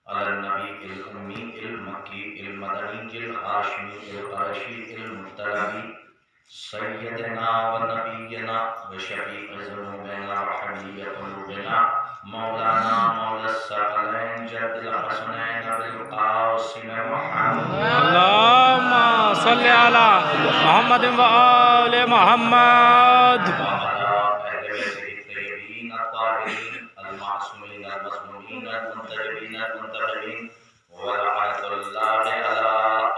على النبي الأمي المكي المدني الهاشمي القرشي المطلبي سيدنا ونبينا وشفيع ذنوبنا وحبيب قلوبنا مولانا مولى الثقلين جد الحسنين بالقاسم محمد اللهم صل على محمد وآل محمد المعصومين المظلومين المنتجبين المنتخبين ولعنة الله على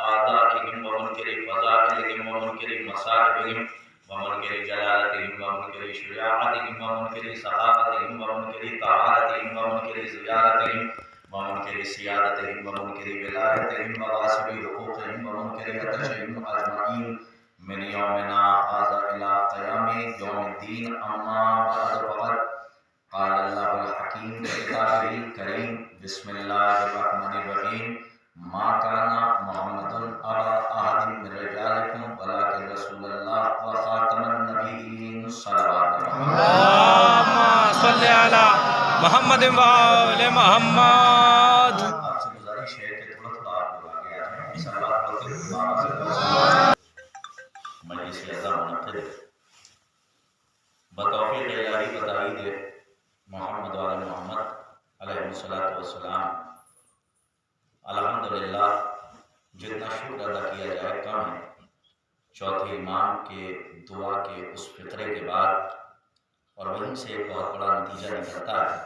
أعدائهم ومنكر فضائلهم ومنكر مصائبهم ومنكر جلالتهم ومنكر شجاعتهم ومنكر سخاوتهم ومنكر طهارتهم ومنكر زيارتهم ومنكر سيادتهم ومنكر ولايتهم وغاصب حقوقهم ومنكر عطشهم أجمعين من يومنا هذا إلى قيام يوم الدين. أما بعد فقد قال الله الحكيم في كتابه الكريم بسم الله الرحمن الرحيم ما كان محمد أبا أحد من رجالكم ولكن رسول الله وخاتم النبيين صلوات اللهم صل على محمد وآل محمد. آپ سے گزارش ہے کہ تھوڑا تھوڑا آپ لوگ آگے آ جائیں. صلوات پڑھتے ہوئے مجلس اعظم منعقد ہے بتوفیق الہی بتائید محمد وعلی محمد علیہ الصلوۃ والسلام. الحمدللہ جتنا شکر ادا کیا جائے کم ہے. چوتھے امام کے دعا کے اس فقرے کے بعد اور وہیں سے ایک بہت بڑا نتیجہ نکلتا ہے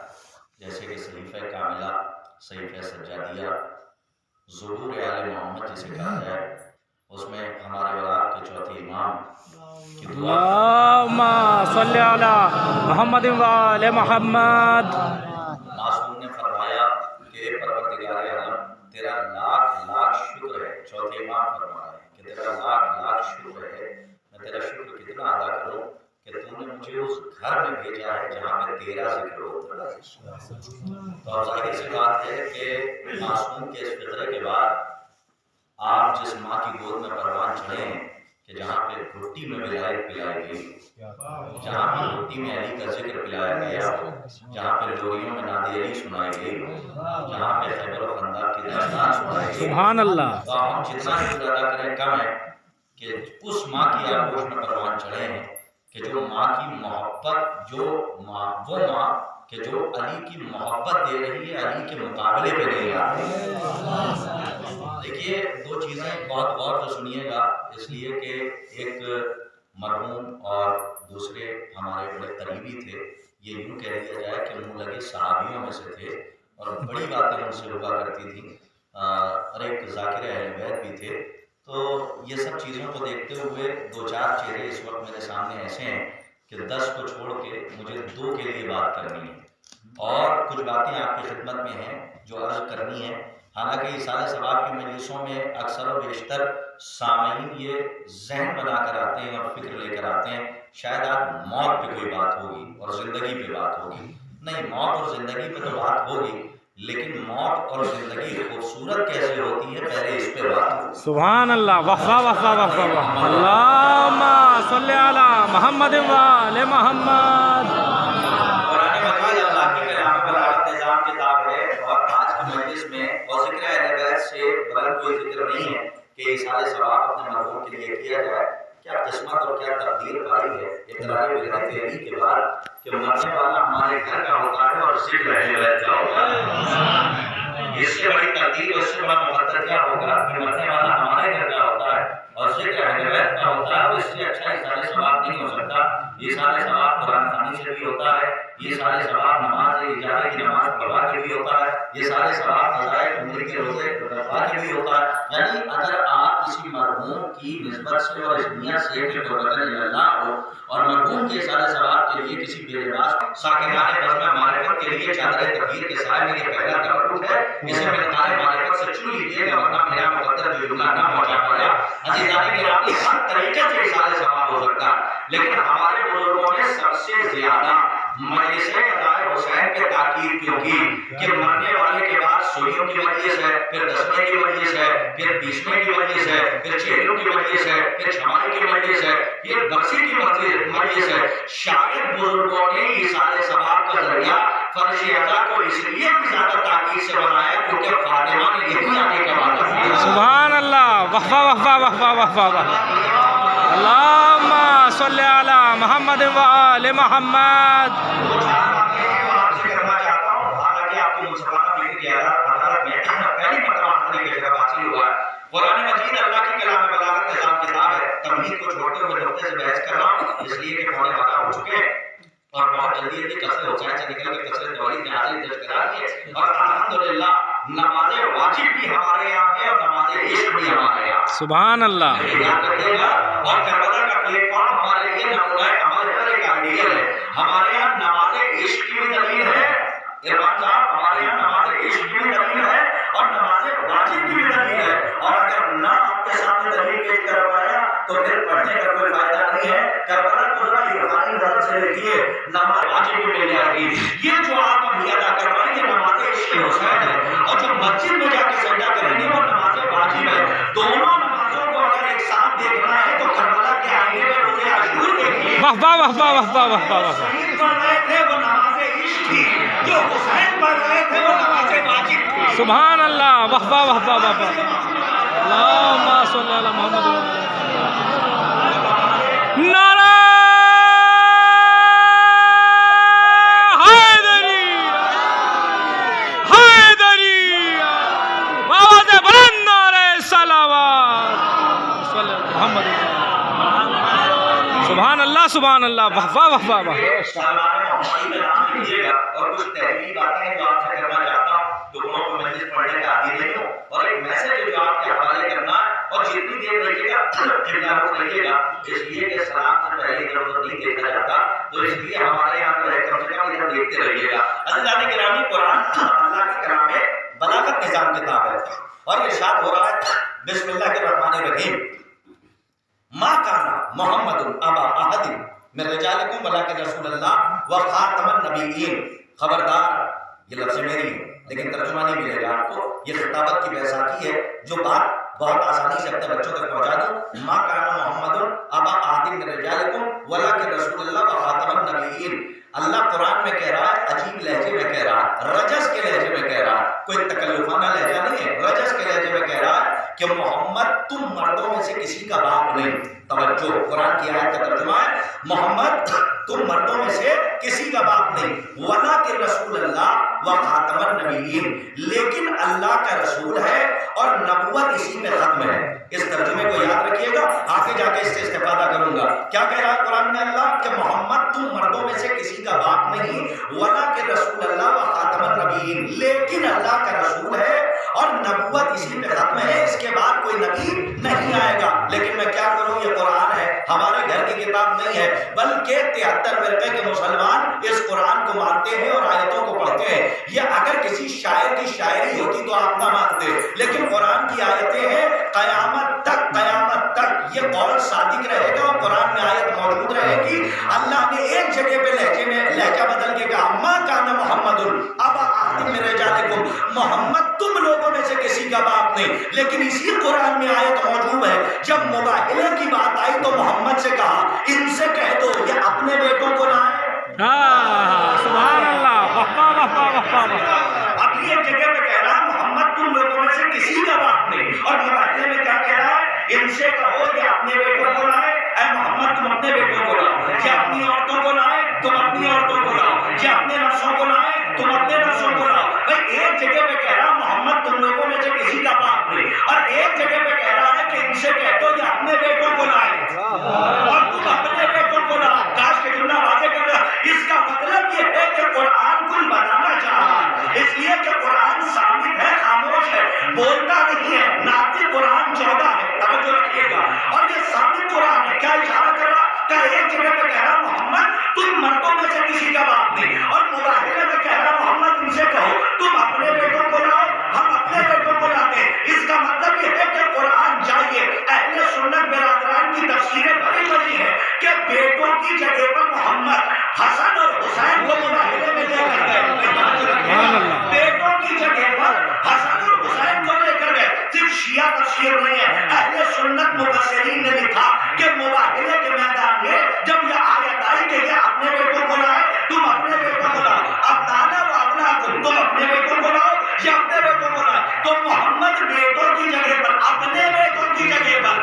جیسے کہ صحیفہ کاملہ صحیفہ سجادیہ ظہور آل محمد جسے کہا جائے اس میں ہمارے اولاد کے چوتھے امام کی دعا اللهم صل على محمد وآل محمد. معصوم نے فرمایا کہ پروردگار عالم تیرا لاکھ لاکھ شکر ہے. چوتھے امام فرمایا کہ تیرا لاکھ لاکھ شکر ہے. میں تیرا شکر کتنا ادا کروں کہ تو نے مجھے اس گھر میں بھیجا ہے جہاں میں تیرا ذکر ہوتا ہے. تو اب ظاہر سی بات ہے کہ معصوم کے اس فطرے کے بعد آپ جس ماں کی گود میں پروان چڑھے ہیں کہ جہاں پہ گھٹی میں ولایت پلائی گئی، جہاں پہ گھٹی میں علی کا ذکر پلایا گیا، جہاں پہ لوریوں میں نادی علی سنائی گئی، جہاں پہ خیبر و خندق کی داستان سنائی گئی. سبحان اللہ. تو ہم جتنا شکر ادا کریں کم ہے کہ اس ماں کی آغوش میں پروان چڑھے ہیں کہ جو ماں کی محبت وہ ماں کہ جو علی کی محبت دے رہی ہے علی کے مقابلے پہ نہیں آ رہی. دیکھیے دو چیزیں بہت غور سے سنیے گا اس لیے کہ ایک مرحوم اور دوسرے ہمارے بڑے قریبی تھے. یہ یوں کہہ دیا جائے کہ منہ لگے صحابیوں میں سے تھے اور بڑی باتیں ان سے ہوا کرتی تھیں اور ایک ذاکر اہل بیت بھی تھے. تو یہ سب چیزوں کو دیکھتے ہوئے دو چار چہرے اس وقت میرے سامنے ایسے ہیں کہ 10 کو چھوڑ کے مجھے 2 کے لیے بات کرنی ہے اور کچھ باتیں آپ کی خدمت میں ہیں جو عرض کرنی ہے. حالانکہ اصالہ ثواب کی مجلسوں میں اکثر و بیشتر سامعین یہ ذہن بنا کر آتے ہیں اور فکر لے کر آتے ہیں شاید آج موت پہ کوئی بات ہوگی اور زندگی پہ بات ہوگی. نہیں، موت اور زندگی پہ تو بات ہوگی لیکن موت اور زندگی خوبصورت کیسے ہوتی ہے پہلے اس پہ بات ہوگی. سبحان اللہ. وقفہ وقفہ وقفہ. اللهم صل على محمد وآل محمد. قرآن مجید اللہ کے کلام پر التزام کتاب ہے اور آج کی مجلس میں اور ذکر اہل بیت سے بلند کوئی ذکر نہیں ہے کہ اصالہ ثواب اپنے مرحوم کے لیے کیا جائے. کیا قسمت اور کیا تقدیر پائی ہے اقرار ولایت علی کے بعد کہ مرنے والا ہمارے گھر کا ہوتا ہے اور ذکر اہل بیت کا ہوتا ہے. اس سے بڑی تقدیر اور اس سے بڑا مقدر کیا ہوگا کہ مرنے والا ہمارے گھر کا ہوتا ہے اور ذکر اہل بیت کا ہوتا ہے. اس سے اچھا اصالہ ثواب نہیں ہو سکتا. یہ سارے ثواب قرآن خوانی سے بھی ہوتا ہے، یہ سارے ثواب نماز اجارے کی نماز پڑھوا کے بھی ہوتا ہے، یہ سارے ثواب قضائے عمر کے روزے رکھوا کے بھی ہوتا ہے. یعنی اگر آپ کسی مرحوم کی نسبت سے اور اس نیت سے کہ قربت اللہ ہو اور مرحوم کے سارے ثواب کے لیے کسی بے لباس ساکنان بزم معرفت کے لیے چادر تطہیر کے سائے میں یہ پہلا تبرک ہے. اسے مقدار معرفت سے چن لیجیے گا ورنہ میرا مقدر جو جملہ نہ پہنچا پایا. عزیزان گرامی ہر طریقے سے سارے ثواب ہو سکتا ہے لیکن ہمارے بزرگوں نے سب سے زیادہ مجلس ادائے حسین کے تاکید کیوں کی کہ مرنے والے کے بعد سوئیوں کی مجلس ہے، پھر 10ویں کی مجلس ہے، پھر 20ویں کی مجلس ہے، پھر 6ویں کی مجلس ہے، پھر 6ویں کی مجلس ہے، پھر برسی کی مجلس ہے. شاید بزرگوں نے یہ سارے ثواب کا ذریعہ فرش ادا کو اس لیے بھی زیادہ تاکید سے بنایا کیونکہ فاطمہ نے یہی آنے کا وعدہ کیا. سبحان اللہ. واہ واہ واہ واہ واہ واہ واہ واہ. اللہم صلی علی محمد و آل محمد. قرآن مجید اللہ کی کلام بلاغت نظام کتاب ہے. تمہید کو چھوڑتے ہوئے نقطے سے بحث کر رہا ہوں اس لیے کہ پونے وقت ہو چکے ہیں اور بہت جلدی جلدی کثرت ہو جائے سے نکل کے کثرت والی نے حاضر درج کرا دی ہے. اور الحمدللہ نماز واجب بھی ہمارے یہاں ہے اور نماز عشق بھی ہمارے یہاں. سبحان اللہ. یاد رکھیے گا. اور کربلا کا پلیٹ فارم ہمارے لیے نمونہ عمل ہے اور ایک آئیڈیل ہے. ہمارے یہاں نماز عشق کی بھی دلیل ہے. عرفان صاحب ہمارے یہاں نماز عشق کی بھی دلیل ہے اور نماز واجب کی بھی دلیل ہے. اور اگر نہ آپ کے سامنے دلیل پیش کروایا تو پھر پڑھنے کا کوئی فائدہ نہیں ہے. کربلا کو ذرا عرفانی نظر سے دیکھیے نماز واجب بھی مل جائے گی. یہ جو آپ ابھی ادا کروائیں یہ نماز عشق حسین ہے اور جو مسجد میں جا کے سجدہ کریں گے وہ نماز واجب ہے. دونوں نمازوں کو اگر ایک ساتھ دیکھنا ہے تو کربلا کے آئینے میں روزے عاشور دیکھیے. واہ واہ واہ واہ واہ واہ واہ واہ. شہید پڑھ رہے تھے وہ نماز عشق تھی. جو حسین پڑھ رہے تھے وہ نماز واجب تھی. سبحان اللہ. واہ واہ واہ واہ واہ واہ. اللہم صلی علی محمد. نعرہ حیدری حیدری. آواز بلند نعرہ صلوات صلی علی محمد. سبحان اللہ سبحان اللہ. واہ واہ واہ واہ واہ. سالانہ محمدی کا نام لیجیے گا اور کچھ تحریری باتیں ہیں جو آپ سے کرنا چاہتا ہوں. دونوں کو مجلس پڑھنے کا عادی نہیں ہوں اور ایک میسج ہے جو آپ کے حوالے کرنا ہے اور جتنی دیر رہیے گا جتنا وقت رہیے گا اس لیے کہ سلام سے پہلے ادھر ادھر نہیں دیکھا جاتا تو اس لیے ہمارے یہاں جو ہے کم سے کم ادھر دیکھتے رہیے گا. عزیزان گرامی قرآن اللہ کے کلام میں بلاغت نظام کتاب ہے اور ارشاد ہو رہا ہے بسم اللہ الرحمن الرحیم. ما کان محمد ابا احد من رجالکم ولکن رسول اللہ و خاتم النبیین. خبردار یہ لفظ میری ہے لیکن ترجمہ نہیں ملے گا آپ کو. یہ خطابت کی بیساکھی ہے جو بات بہت آسانی سے اپنے بچوں تک پہنچا دوں. ما کان محمد ابا احد من رجالکم ولکن رسول اللہ و خاتم النبیین. اللہ قرآن میں کہہ رہا ہے عجیب لہجے میں کہہ رہا ہے رجس کے لہجے میں کہہ رہا ہے. کوئی تکلفانہ لہجہ نہیں ہے. رجس کے لہجے میں کہہ رہا ہے کہ محمد تم مردوں میں سے کسی کا باپ نہیں. توجہ قرآن کی آیت کا ترجمہ ہے محمد تم مردوں میں سے کسی کا باپ نہیں. ولیکن رسول اللہ و خاتم النبیین. لیکن اللہ کا رسول ہے اور نبوت اسی میں ختم ہے. اس ترجمے کو یاد رکھیے گا آگے جا کے اس سے استفادہ کروں گا. کیا کہہ رہا ہے قرآن میں اللہ کہ محمد تم مردوں میں سے کسی کا باپ نہیں. ولیکن رسول اللہ و خاتم النبیین. لیکن اللہ کا رسول ہے اور نبوت اسی میں ختم ہے. اس کے بعد کوئی نبی نہیں آئے گا. لیکن میں کیا کروں یہ قرآن ہے ہمارے گھر کی کتاب نہیں ہے بلکہ 73 فرقے کے مسلمان اس قرآن کو مانتے ہیں اور آیتوں کو پڑھتے ہیں. یہ اگر کسی شاعر کی شاعری ہوتی تو آپ نہ مانتے لیکن قرآن کی آیتیں ہیں قیامت تک یہ قول صادق رہے گا اور قرآن میں آیت موجود رہے گی. اللہ نے ایک جگہ پہ لہجہ بدل کے کہا ما کان محمد ابا احد من رجالکم. محمد تم لوگوں میں سے کسی کا باپ نہیں. لیکن اسی قرآن میں آیت موجود ہے جب مباہلے کی بات آئی تو محمد سے کہا ان سے کہہ دو یہ اپنے بیٹوں کو لائیں. سبحان اللہ. اب یہ جگہ پہ کہہ رہا محمد تم لوگوں میں سے کسی کا باپ نہیں اور مباہلے میں کیا کہہ رہا ہے ان سے کہو یہ اپنے بیٹوں کو لائیں. اے محمد تم اپنے بیٹوں کو لاؤ. یہ اپنی عورتوں کو لائیں تم اپنی عورتوں کو لاؤ. یہ اپنے نفسوں کو لائیں تم اپنے نفسوں کو لاؤ. بھائی ایک جگہ پہ کہہ رہا محمد تم لوگوں میں سے کسی کا باپ نہیں اور ایک جگہ پہ کہہ رہا ہے کہ ان سے کہہ دو یہ اپنے بیٹوں کو لائیں اور تم اپنے بیٹوں کو لاؤ. کاش کے جملہ واضح کر رہا. اس کا مطلب یہ ہے کہ قرآن کل بتانا چاہ رہا ہے اس لیے کہ قرآن ثابت ہے خاموش ہے بولتا نہیں ہے. ناطق قرآن 14 ہے توجہ رکھیے گا اور یہ ثابت قرآن ہے. کیا اشارہ کر رہا کہ ایک جگہ پہ کہہ رہا محمد تم مردوں میں سے کسی کا باپ نہیں اور مباہلے میں کہہ رہا محمد ان سے کہو تم اپنے بیٹوں کو لاؤ ہم اپنے بیٹوں کو لاتے ہیں. اس کا مطلب یہ ہے کہ قرآن جائیے اہل سنت برادران کی تفسیریں بڑی بڑی ہیں کہ بیٹوں کی جگہ پر محمد حسن اور حسین کو مباہلے میں لے کر گئے. بیٹوں کی جگہ پر حسن اور حسین کو لے کر گئے. صرف شیعہ تفسیر نہیں ہے اہل سنت مفسرین نے لکھا کہ مباہلے کے میدان میں جب یہ آیت آئی کہ یہ اپنے بیٹوں کو لائے تم اپنے بیٹوں کو لاؤ. اب دانا و ابنا تم اپنے بیٹوں کو لاؤ یہ اپنے بیٹوں بیٹوں کو لائے تو محمد بیٹوں کی جگہ پر اپنے بیٹوں کی جگہ پر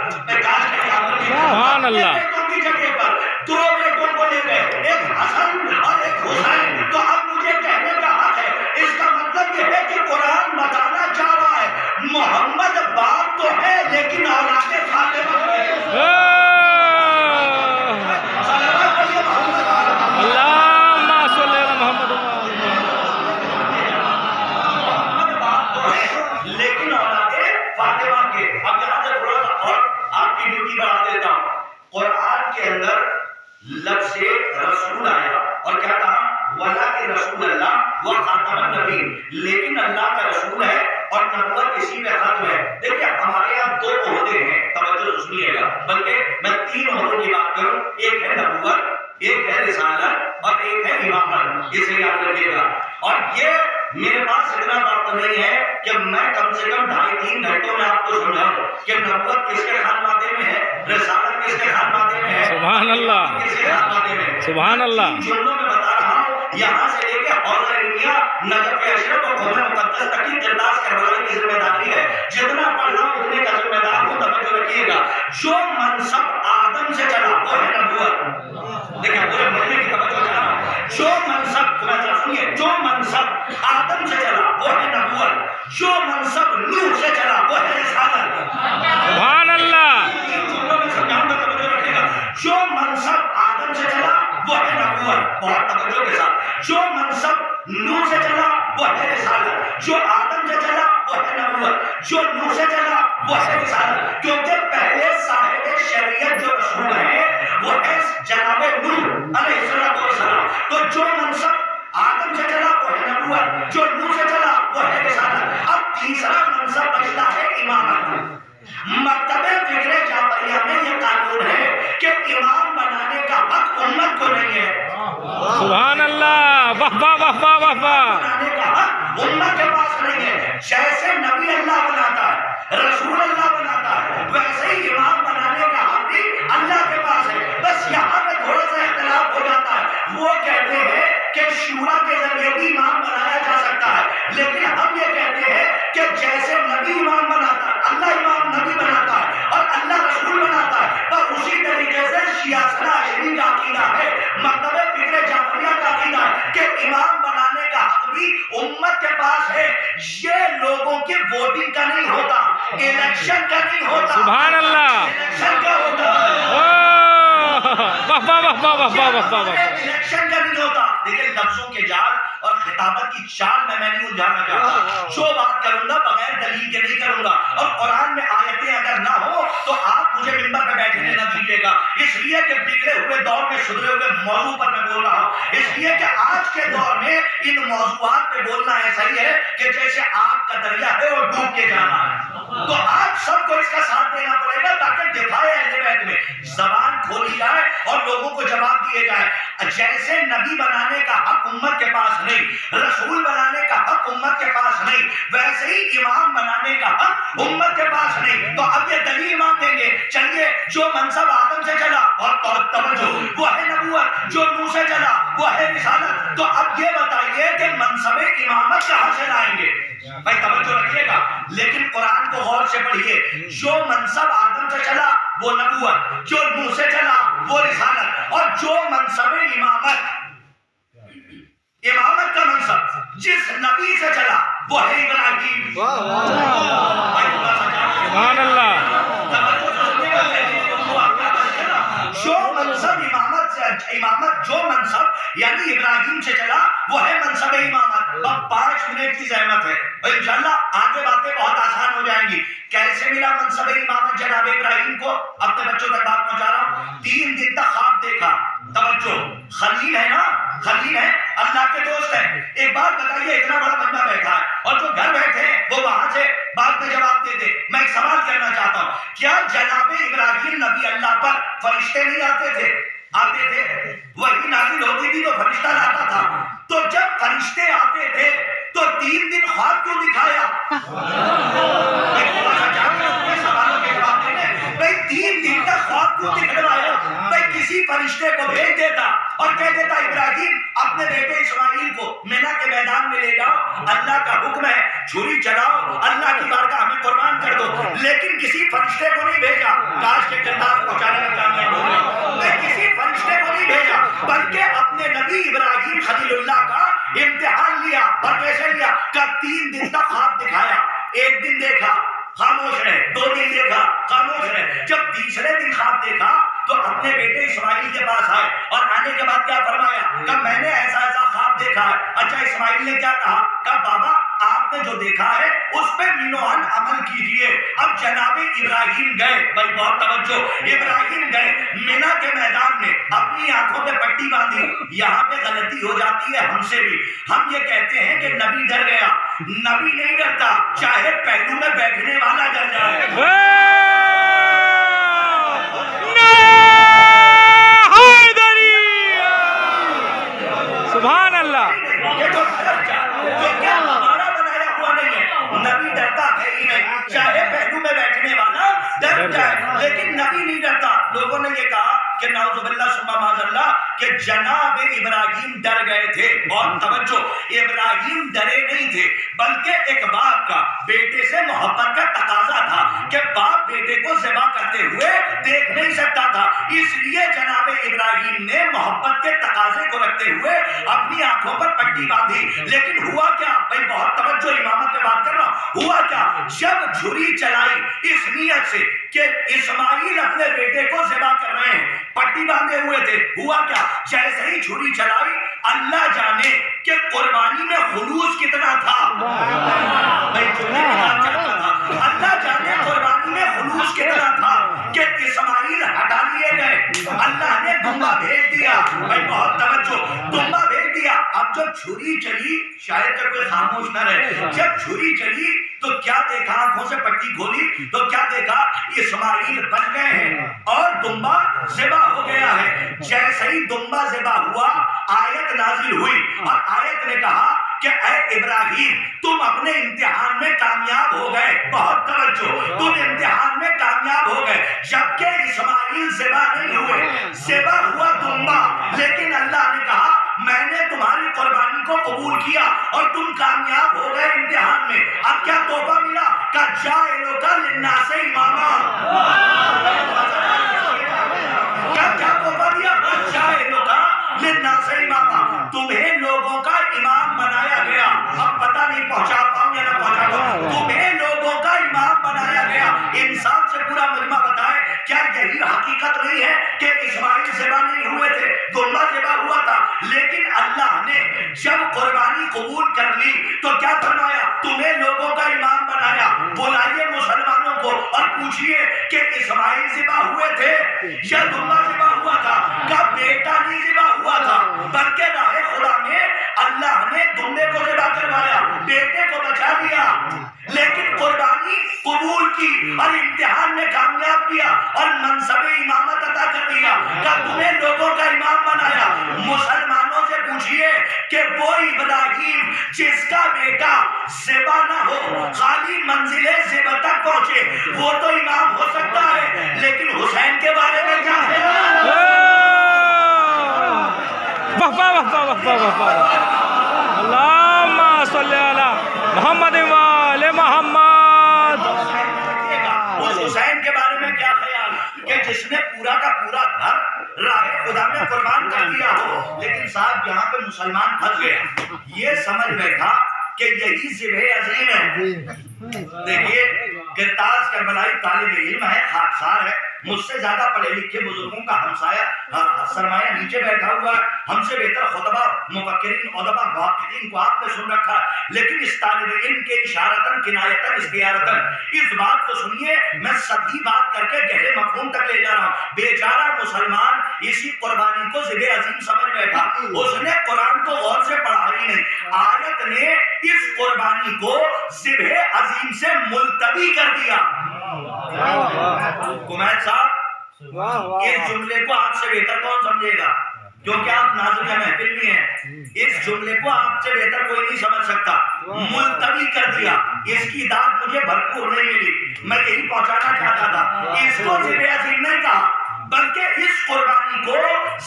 سبحان اللہ بیٹوں کی جگہ پر 2 بیٹوں کو لے گئے، ایک حسن اور ایک حسین. تو اب مجھے کہنے کا حق ہے، اس کا مطلب یہ ہے کہ قرآن بتانا چاہ رہا ہے محمد باپ تو ہے لیکن اولاد فاطمہ اللہم صلی علی محمد. محمد باپ تو ہے لیکن اولاد فاطمہ کے. اب یہاں سے تھوڑا سا اور آپ کی ڈیوٹی بڑھا دیتا ہوں. قرآن کے اندر لفظ رسول آیا اور کیا کہا؟ وَلَا کہ رسول اللہ وہ خاتم النبی، لیکن اللہ کا رسول ہے اور نبوت اسی پہ ختم ہے. دیکھیں ہمارے یہاں 2 عہدے ہیں، توجہ سنیے گا، بلکہ میں 3 عہدوں کی بات کروں. ایک ہے نبوت، ایک ہے رسالت اور ایک ہے امامت. اسے یاد رکھیے گا. اور یہ میرے پاس اتنا وقت نہیں ہے کہ میں کم سے کم 2.5-3 گھنٹوں میں آپ کو سمجھاؤں کہ نبوت کس کے خانوادے میں ہے، رسالت کس کے خانوادے میں ہے، سبحان اللہ کس کے خانوادے میں ہے. سبحان اللہ. جملوں میں بتا رہا ہوں، یہاں سے لے کے حوض علمیہ، نجف اشرف اور قوم مقدس تک کی قرطاس کربلا کی ذمہ داری ہے. جتنا پڑھ رہا ہوں اتنے کا ذمہ دار ہوں. توجہ رکھیے گا. جو منصب آدم سے چلا وہ ہے نبوت. دیکھیں پورے ملنے کی توجہ چاہ رہا ہوں. جو منصب سنیے، جو منصب آدم سے چلا وہ ہے نبوت، جو منصب نوح سے چلا وہ ہے رسالت. سبحان اللہ. جو منصب آدم سے چلا وہ ہے نبوت. بہت توجہ کے ساتھ. جو منصب نوح سے چلا وہ ہے رسالت، جو آدم سے چلا وہ ہے نبوت، جو نوح سے چلا وہ ہے رسالت. کیونکہ پہلے صاحب شریعت جو رسول ہے وہ ہے جناب نوح علیہ السلام. تو جو منصب آدم سے چلا وہ ہے نبوت، جو نوح سے چلا وہ ہے رسالت. اب تیسرا منصب بچتا ہے امامت. مکتب فکر جعفریہ میں یہ قانون ہے کہ امام بنانے کا حق امت کو نہیں ہے. سبحان اللہ. واہ واہ واہ واہ واہ واہ. بنانے کا حق امت کے پاس نہیں ہے. جیسے نبی اللہ بناتا ہے، رسول اللہ بناتا ہے، ویسے ہی امام بنانے کا حق بھی اللہ کے پاس ہے. بس یہاں پہ تھوڑا سا اختلاف ہو جاتا ہے. وہ کہتے ہیں کہ شورا کے ذریعے بھی امام بنایا جا سکتا ہے، لیکن ہم یہ کہتے ہیں کہ جیسے نبی امام بناتا ہے، اللہ امام نبی بناتا ہے اور اللہ رسول بناتا ہے، تو اسی طریقے سے شیعہ اشعری کا عقیدہ ہے، مکتب فکر جعفریہ کا عقیدہ ہے کہ امام بنانے کا حق بھی امت کے پاس ہے. یہ لوگوں کی ووٹنگ کا نہیں ہوتا، الیکشن کا نہیں ہوتا. سبحان اللہ. الیکشن کا ہوتا ہے. واہ واہ واہ واہ واہ واہ واہ. الیکشن کا نہیں ہوتا. دیکھیں لفظوں کے جال اور خطابت کی چال میں نہیں الجھانا چاہتا. جو بات کروں گا بغیر دلیل کے نہیں کروں گا. اور قرآن میں آیتیں اگر نہ ہو تو آپ مجھے منبر پہ بیٹھنے نہ دیجیے گا، اس لیے کہ بگڑے ہوئے دور میں سدھرے ہوئے موضوع پر میں بول رہا ہوں. اس لیے کہ آج کے دور میں ان موضوعات پہ بولنا ایسا ہی ہے کہ جیسے آگ کا دریا ہے اور ڈوب کے جانا ہے. تو آپ سب کو اس کا ساتھ دینا پڑے گا تاکہ دفاع اہل بیت میں زبان کھولی جائے اور لوگوں کو جواب دیے جائے. جیسے نبی بنانے کا حق امت کے پاس نہیں، رسول بنانے کا حق امت کے پاس نہیں، ویسے ہی امام بنانے کا حق امت کے پاس نہیں. تو اب یہ دلیل امام دیں گے. چلیے جو منصب آدم سے چلا اور توجہ وہ ہے نبوت، جو نوح سے چلا وہ ہے رسالت. تو اب یہ بتائیے کہ منصب امامت کہاں سے لائیں گے؟ بھائی توجہ رکھیے گا. لیکن قرآن کو غور سے پڑھیے. جو منصب آدم سے چلا وہ نبوت، جو نوح سے چلا وہ رسالت، اور جو منصب امامت کا منصب جس نبی سے چلا وہ ہے ابراہیم. سبحان اللہ. جو منصب امامت جو منصب یعنی ابراہیم سے چلا وہ ہے منصب امامت. اب 5 منٹ کی زحمت ہے انشاءاللہ آگے باتیں بہت آسان ہو جائیں گی. کیسے ملا منصب امامت جناب ابراہیم کو؟ اپنے بچوں تک بات پہنچا رہا ہوں. 3 دن تک خواب دیکھا. توجہ، خلیل ہے نا، خلیل ہے، اللہ کے دوست ہیں. ایک بات بتائیے، اتنا بڑا بندہ بیٹھا ہے اور جو گھر بیٹھے ہیں وہ وہاں سے بات میں جواب دے دے. میں ایک سوال کرنا چاہتا ہوں، کیا جناب ابراہیم نبی اللہ پر فرشتے نہیں آتے تھے؟ آتے تھے. وہی نازل ہوتی تھی تو فرشتہ لاتا تھا. تو جب فرشتے آتے تھے تو 3 دن خواب کیوں دکھایا؟ سوالوں کے جواب دینے. بھائی 3 دن کا خواب کیوں دکھوایا؟ بھائی کسی فرشتے کو بھیج دیتا اور کہہ دیتا ابراہیم اپنے بیٹے اسماعیل کو مینا کے میدان میں لے جاؤ، اللہ کا حکم ہے چھری چلاؤ، اللہ کی بارگاہ میں قربان کر دو، لیکن کسی فرشتے کو نہیں بھیجا، کاش کے کردار پہنچانے میں کامیاب ہو گئے، میں کسی فرشتے کو نہیں بھیجا بلکہ اپنے نبی ابراہیم خلیل اللہ کا امتحان لیا۔ اور کیسے لیا؟ کہ 3 دن تک خواب دکھایا، 1 دن دیکھا خاموش رہے، 2 دن دیکھا خاموش رہے، جب تیسرے دن خواب دیکھا تو اپنے بیٹے اسماعیل کے پاس آئے اور آنے کے بعد کیا فرمایا کہ میں نے ایسا ایسا خواب دیکھا ہے۔ اچھا اسماعیل نے کیا کہا کہ بابا آپ نے جو دیکھا ہے اس پہ مینوان عمل کیجئے۔ اب جناب ابراہیم گئے، بھائی بہت توجہ، ابراہیم گئے مینا کے میدان میں، اپنی آنکھوں پہ پٹی باندھی۔ یہاں پہ غلطی ہو جاتی ہے ہم سے بھی، ہم یہ کہتے ہیں کہ نبی ڈر گیا، نبی نہیں ڈرتا، چاہے پہلو میں بیٹھنے والا ڈر جائے۔ سبحان اللہ، یہ تو ہمارا بنایا ہوا نہیں ہے، نبی ڈرتا ہے ہی نہیں، چاہے پہلو میں بیٹھنے والا ڈر جائے، لیکن نبی نہیں ڈرتا۔ لوگوں نے یہ کہا کہ نعوذ باللہ ثم معاذ اللہ کہ جناب ابراہیم ڈر گئے تھے۔ بہت توجہ، ابراہیم ڈرے نہیں تھے بلکہ ایک باپ کا بیٹے سے محبت کا تقاضا تھا کہ باپ بیٹے کو ذبح کرتے ہوئے دیکھ نہیں سکتا تھا، اس لیے جناب ابراہیم نے محبت کے تقاضے کو رکھتے ہوئے اپنی آنکھوں پر پٹی باندھی۔ لیکن ہوا کیا؟ بھائی بہت توجہ، امامت پہ بات کر رہا ہوں، ہوا کیا؟ جب چھری چلائی اس نیت سے کہ اسماعیل اپنے بیٹے کو ذبح کر رہے ہیں، پٹی باندھے ہوئے تھے، ہوا کیا؟ جیسے ہی چھری چلائی، اللہ جانے کہ قربانی میں خلوص کتنا تھا، بھائی اللہ جانے قربانی میں خلوص کتنا تھا کہ اسماعیل ہٹا لیے گئے، اللہ نے دمبا بھیج دیا۔ بھائی بہت توجہ، دمبا بھیج دیا۔ اب جب چھری چلی، شاید کہ کوئی خاموش نہ رہے، جب چھری چلی تو کیا دیکھا؟ آنکھوں سے پٹی کھولی تو کیا دیکھا؟ اسماعیل بچ گئے ہیں اور دمبا ذبح ہو گیا ہے۔ جیسے ہی دمبا ذبح ہوا، آیت نازل ہوئی اور آیت نے کہا کہ اے ابراہیم تم اپنے امتحان میں کامیاب ہو گئے۔ بہت توجہ، تم امتحان میں کامیاب ہو گئے، جبکہ اسماعیل ذبح نہیں ہوئے، ذبح ہوا دمبا، لیکن اللہ نے کہا میں نے تمہاری قربانی کو قبول کیا اور تم کامیاب ہو گئے امتحان میں۔ اب کیا تحفہ ملا؟ کہ جاعلک للناس اماما، کیا تحفہ دیا؟ جاعلک للناس اماما، تمہیں لوگوں کا امام بنایا گیا۔ اب پتہ نہیں پہنچا پاؤں یا نہ پہنچا پاؤں، تمہیں لوگوں کا امام بنایا گیا۔ انصاف سے پورا مجمع بتائے کیا یہی حقیقت نہیں ہے کہ اسماعیل ذبح نہیں ہوئے تھے، دمبا ذبح ہوا تھا، لیکن اللہ نے جب قربانی قبول کر لی تو کیا فرمایا؟ تمہیں لوگوں کا امام بنایا۔ بلائیے مسلمانوں کو اور پوچھئے کہ اسماعیل ذبح ہوئے تھے یا دمبا ذبح ہوا تھا؟ کا بیٹا نہیں ذبح ہوا تھا بلکہ راہ خدا میں اللہ نے دمبے کو ذبح کروایا، بیٹے کو بچا لیا، لیکن قربانی قبول کی اور امتحان میں کامیاب کیا اور منصب امامت عطا کر دیا کہ تمہیں لوگوں کا امام بنایا۔ مسلمانوں سے پوچھئے کہ وہ ابراہیم جس کا بیٹا ذبح نہ ہو، خالی منزل ذبح تک پہنچے، وہ تو امام ہو سکتا ہے، لیکن حسین کے بارے میں کیا خیال؟ اللہم صلی علی محمد و آل محمد۔ اس حسین کے بارے میں کیا خیال کہ جس نے پورا کا پورا گھر راہ خدا میں قربان کر دیا ہو، لیکن صاحب یہاں پہ مسلمان پھنس گیا، یہ سمجھ بیٹھا کہ یہی ذبح عظیم ہے۔ دیکھیے گرتاز کربلائی طالب علم ہے، خاکسار ہے، مجھ سے زیادہ پڑھے لکھے بزرگوں کا ہمسایہ سرمایہ نیچے بیٹھا ہوا ہے، ہم سے بہتر خطبہ مفکرین ادبا محققین کو آپ نے سن رکھا ہے، لیکن اس طالب علم کے اشارتاً کنایتاً استعارتاً اس بات کو سنیے، میں سبھی بات کر کے گہرے مفہوم تک لے جا رہا ہوں۔ بیچارہ مسلمان اسی قربانی کو ذبح عظیم سمجھ بیٹھا، اس نے قرآن کو غور سے پڑھا ہی نہیں، آیت نے اس قربانی کو ذبح عظیم سے ملتوی کر دیا۔ کمائل صاحب اس جملے کو آپ سے بہتر کون سمجھے گا؟ کیونکہ آپ ناظرین محفل بھی ہیں، اس جملے کو آپ سے بہتر کوئی نہیں سمجھ سکتا۔ ملتوی کر دیا، اس کی داد مجھے بھرپور نہیں ملی، میں یہی پہنچانا چاہتا تھا۔ اس کو ذبح عظیم نہیں کہا بلکہ اس قربانی کو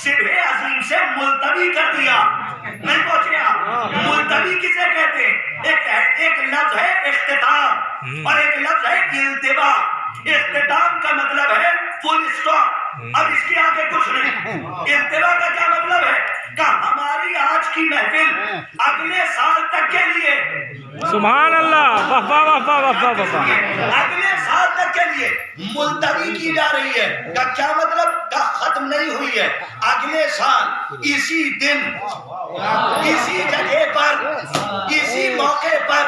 ذبح عظیم سے ملتوی کر دیا. نہیں پہنچے آپ؟ ملتوی کسے کہتے ہیں؟ ایک لفظ ہے اختتام اور ایک لفظ ہے التوا. اختتام کا مطلب ہے فل اسٹاپ، اب اس کے آگے کچھ نہیں. التوا کا کیا مطلب ہے کہ ہماری آج کی محفل اگلے سال تک کے لیے، سبحان اللہ، واہ واہ واہ واہ واہ واہ واہ، اگلے سال تک کے لیے ملتوی کی جا رہی ہے. کا کیا مطلب؟ کا ختم نہیں ہوئی ہے. اگلے سال اسی دن، اسی جگہ پر، اسی موقع پر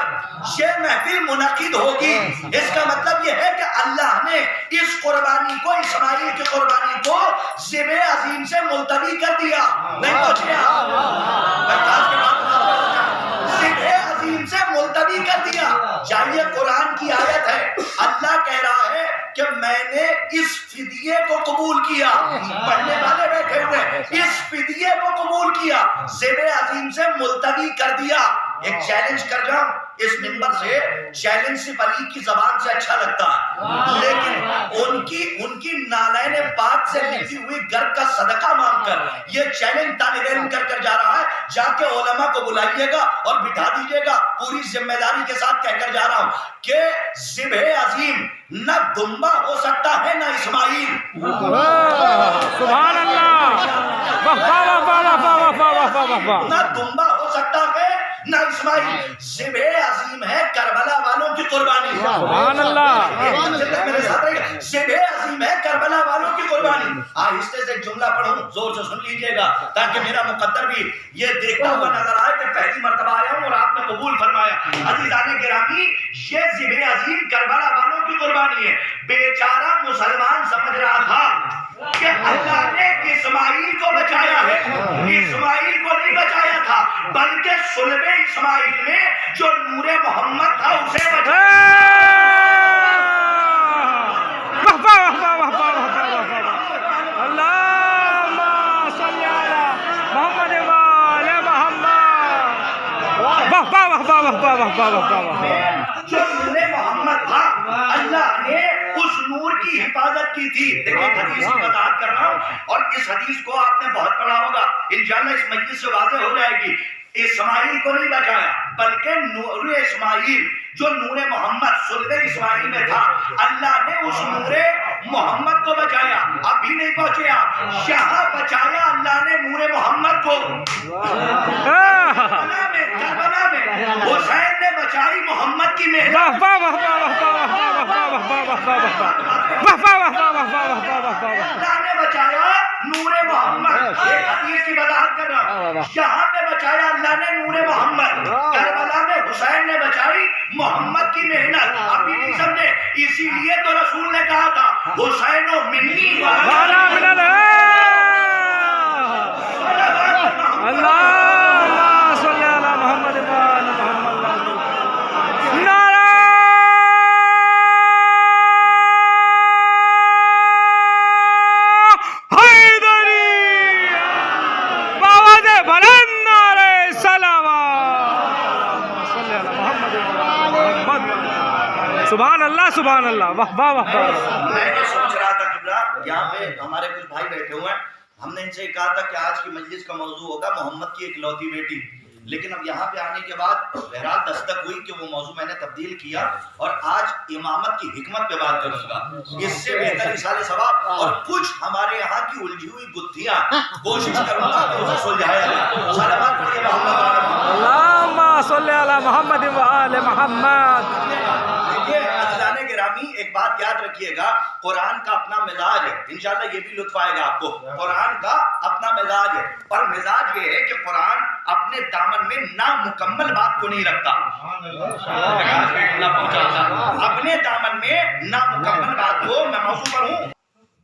یہ محفل منعقد ہوگی. اس کا مطلب یہ ہے کہ اللہ نے اس قربانی کو، اسماعیل کی قربانی کو ذبح عظیم سے ملتوی کر دیا. نہیں پہنچے آپ؟ ذبح عظیم سے ملتوی کر دیا. یہ قرآن کی آیت ہے. اللہ کہہ رہا ہے کہ میں نے اس فدیے کو قبول کیا. پڑھنے والے بیٹھے ہوئے، اس فدیے کو قبول کیا، ذبح عظیم سے ملتوی کر دیا. ایک چیلنج کر رہا ہوں اس منبر سے. چیلنج صرف علی کی زبان سے اچھا لگتا ہے، لیکن ان کی نالین پاک سے لکھی ہوئی گھر کا صدقہ مانگ کر یہ چیلنج طالب علم کر جا رہا ہے. جا کے علماء کو بلائیے گا اور بٹھا دیجیے گا. پوری ذمہ داری کے ساتھ کہہ کر جا رہا ہوں کہ ذبح عظیم نہ دمبا ہو سکتا ہے نہ اسماعیل. سبحان اللہ، واہ واہ واہ واہ واہ واہ واہ واہ، نہ دمبا ہو سکتا ہے نہ اسماعیل. ذبح عظیم ہے کربلا والوں کی قربانی. سبحان اللہ، میرے ساتھ رہیے. ذبح عظیم ہے کربلا والوں کی قربانی. آہستہ سے ایک جملہ پڑھوں، زور سے سن لیجئے گا تاکہ میرا مقدر بھی یہ دیکھتا ہوا نظر آئے کہ پہلی مرتبہ آیا ہوں اور آپ نے قبول فرمایا. عزیزان گرامی، یہ ذبح عظیم کربلا والوں کی قربانی ہے. بیچارہ مسلمان سمجھ رہا تھا کہ اللہ نے اسماعیل کو بچایا ہے. اسماعیل کو نہیں بچایا تھا، بلکہ صلب اسماعیل میں جو نور محمد تھا اسے بچایا. جو نور محمد تھا اللہ نے اس نور کی حفاظت کی تھی. دیکھیں حدیث کی وضاحت کر رہا ہوں اور اس حدیث کو آپ نے بہت پڑھا ہوگا. انشاءاللہ اس مجلس سے واضح ہو جائے گی. اسماعیل کو نہیں بچایا بلکہ نور اسماعیل جو نور محمد صلب اسماعیل میں تھا، اللہ نے اس نور محمد کو بچایا. اب بھی نہیں پہنچے آپ. یہاں بچایا اللہ نے نور محمد کو. کربلا میں حسین نے بچائی محمد کی محنت. اللہ نے بچایا نور محمد. ایک حدیث کی وضاحت کر رہا ہوں. یہاں پہ بچایا اللہ نے نور محمد، کربلا میں حسین نے بچائی محمد کی محنت. ابھی نہیں سمجھے؟ اسی لیے تو رسول نے کہا تھا حسین و منی والا من اللہم صلی علی محمد وآل محمد. نعرہ حیدری، باواد بلند نعرہ سلامات. صلی علی محمد وآل محمد. سبحان اللہ، سبحان اللہ، واہ واہ واہ واہ. میں یہ سوچ رہا تھا کہ یہاں پہ ہمارے کچھ بھائی بیٹھے ہوئے ہیں. ہم نے ان سے کہا تھا کہ آج کی مجلس کا موضوع ہوگا محمد کی اکلوتی بیٹی. لیکن اب یہاں پہ آنے کے بعد بہرحال دستک ہوئی کہ وہ موضوع میں نے تبدیل کیا اور آج امامت کی حکمت پہ بات کروں گا. اس سے بہتر اصالہ ثواب اور کچھ ہمارے یہاں کی الجھی ہوئی گتھیاں کوشش کروں گا کہ اسے سلجھایا جائے. صلوات پڑھیے محمد. اللہم صلی علی محمد وآل محمد. دیکھیے عزیزان گرامی، ایک بات یاد رکھیے گا، قرآن کا اپنا مزاج ہے. انشاءاللہ یہ بھی لطف آئے گا آپ کو. قرآن کا اپنا مزاج ہے اور مزاج یہ ہے کہ قرآن اپنے دامن میں نامکمل بات کو نہیں رکھتا. اپنے دامن میں نامکمل بات کو، میں موضوع پر ہوں.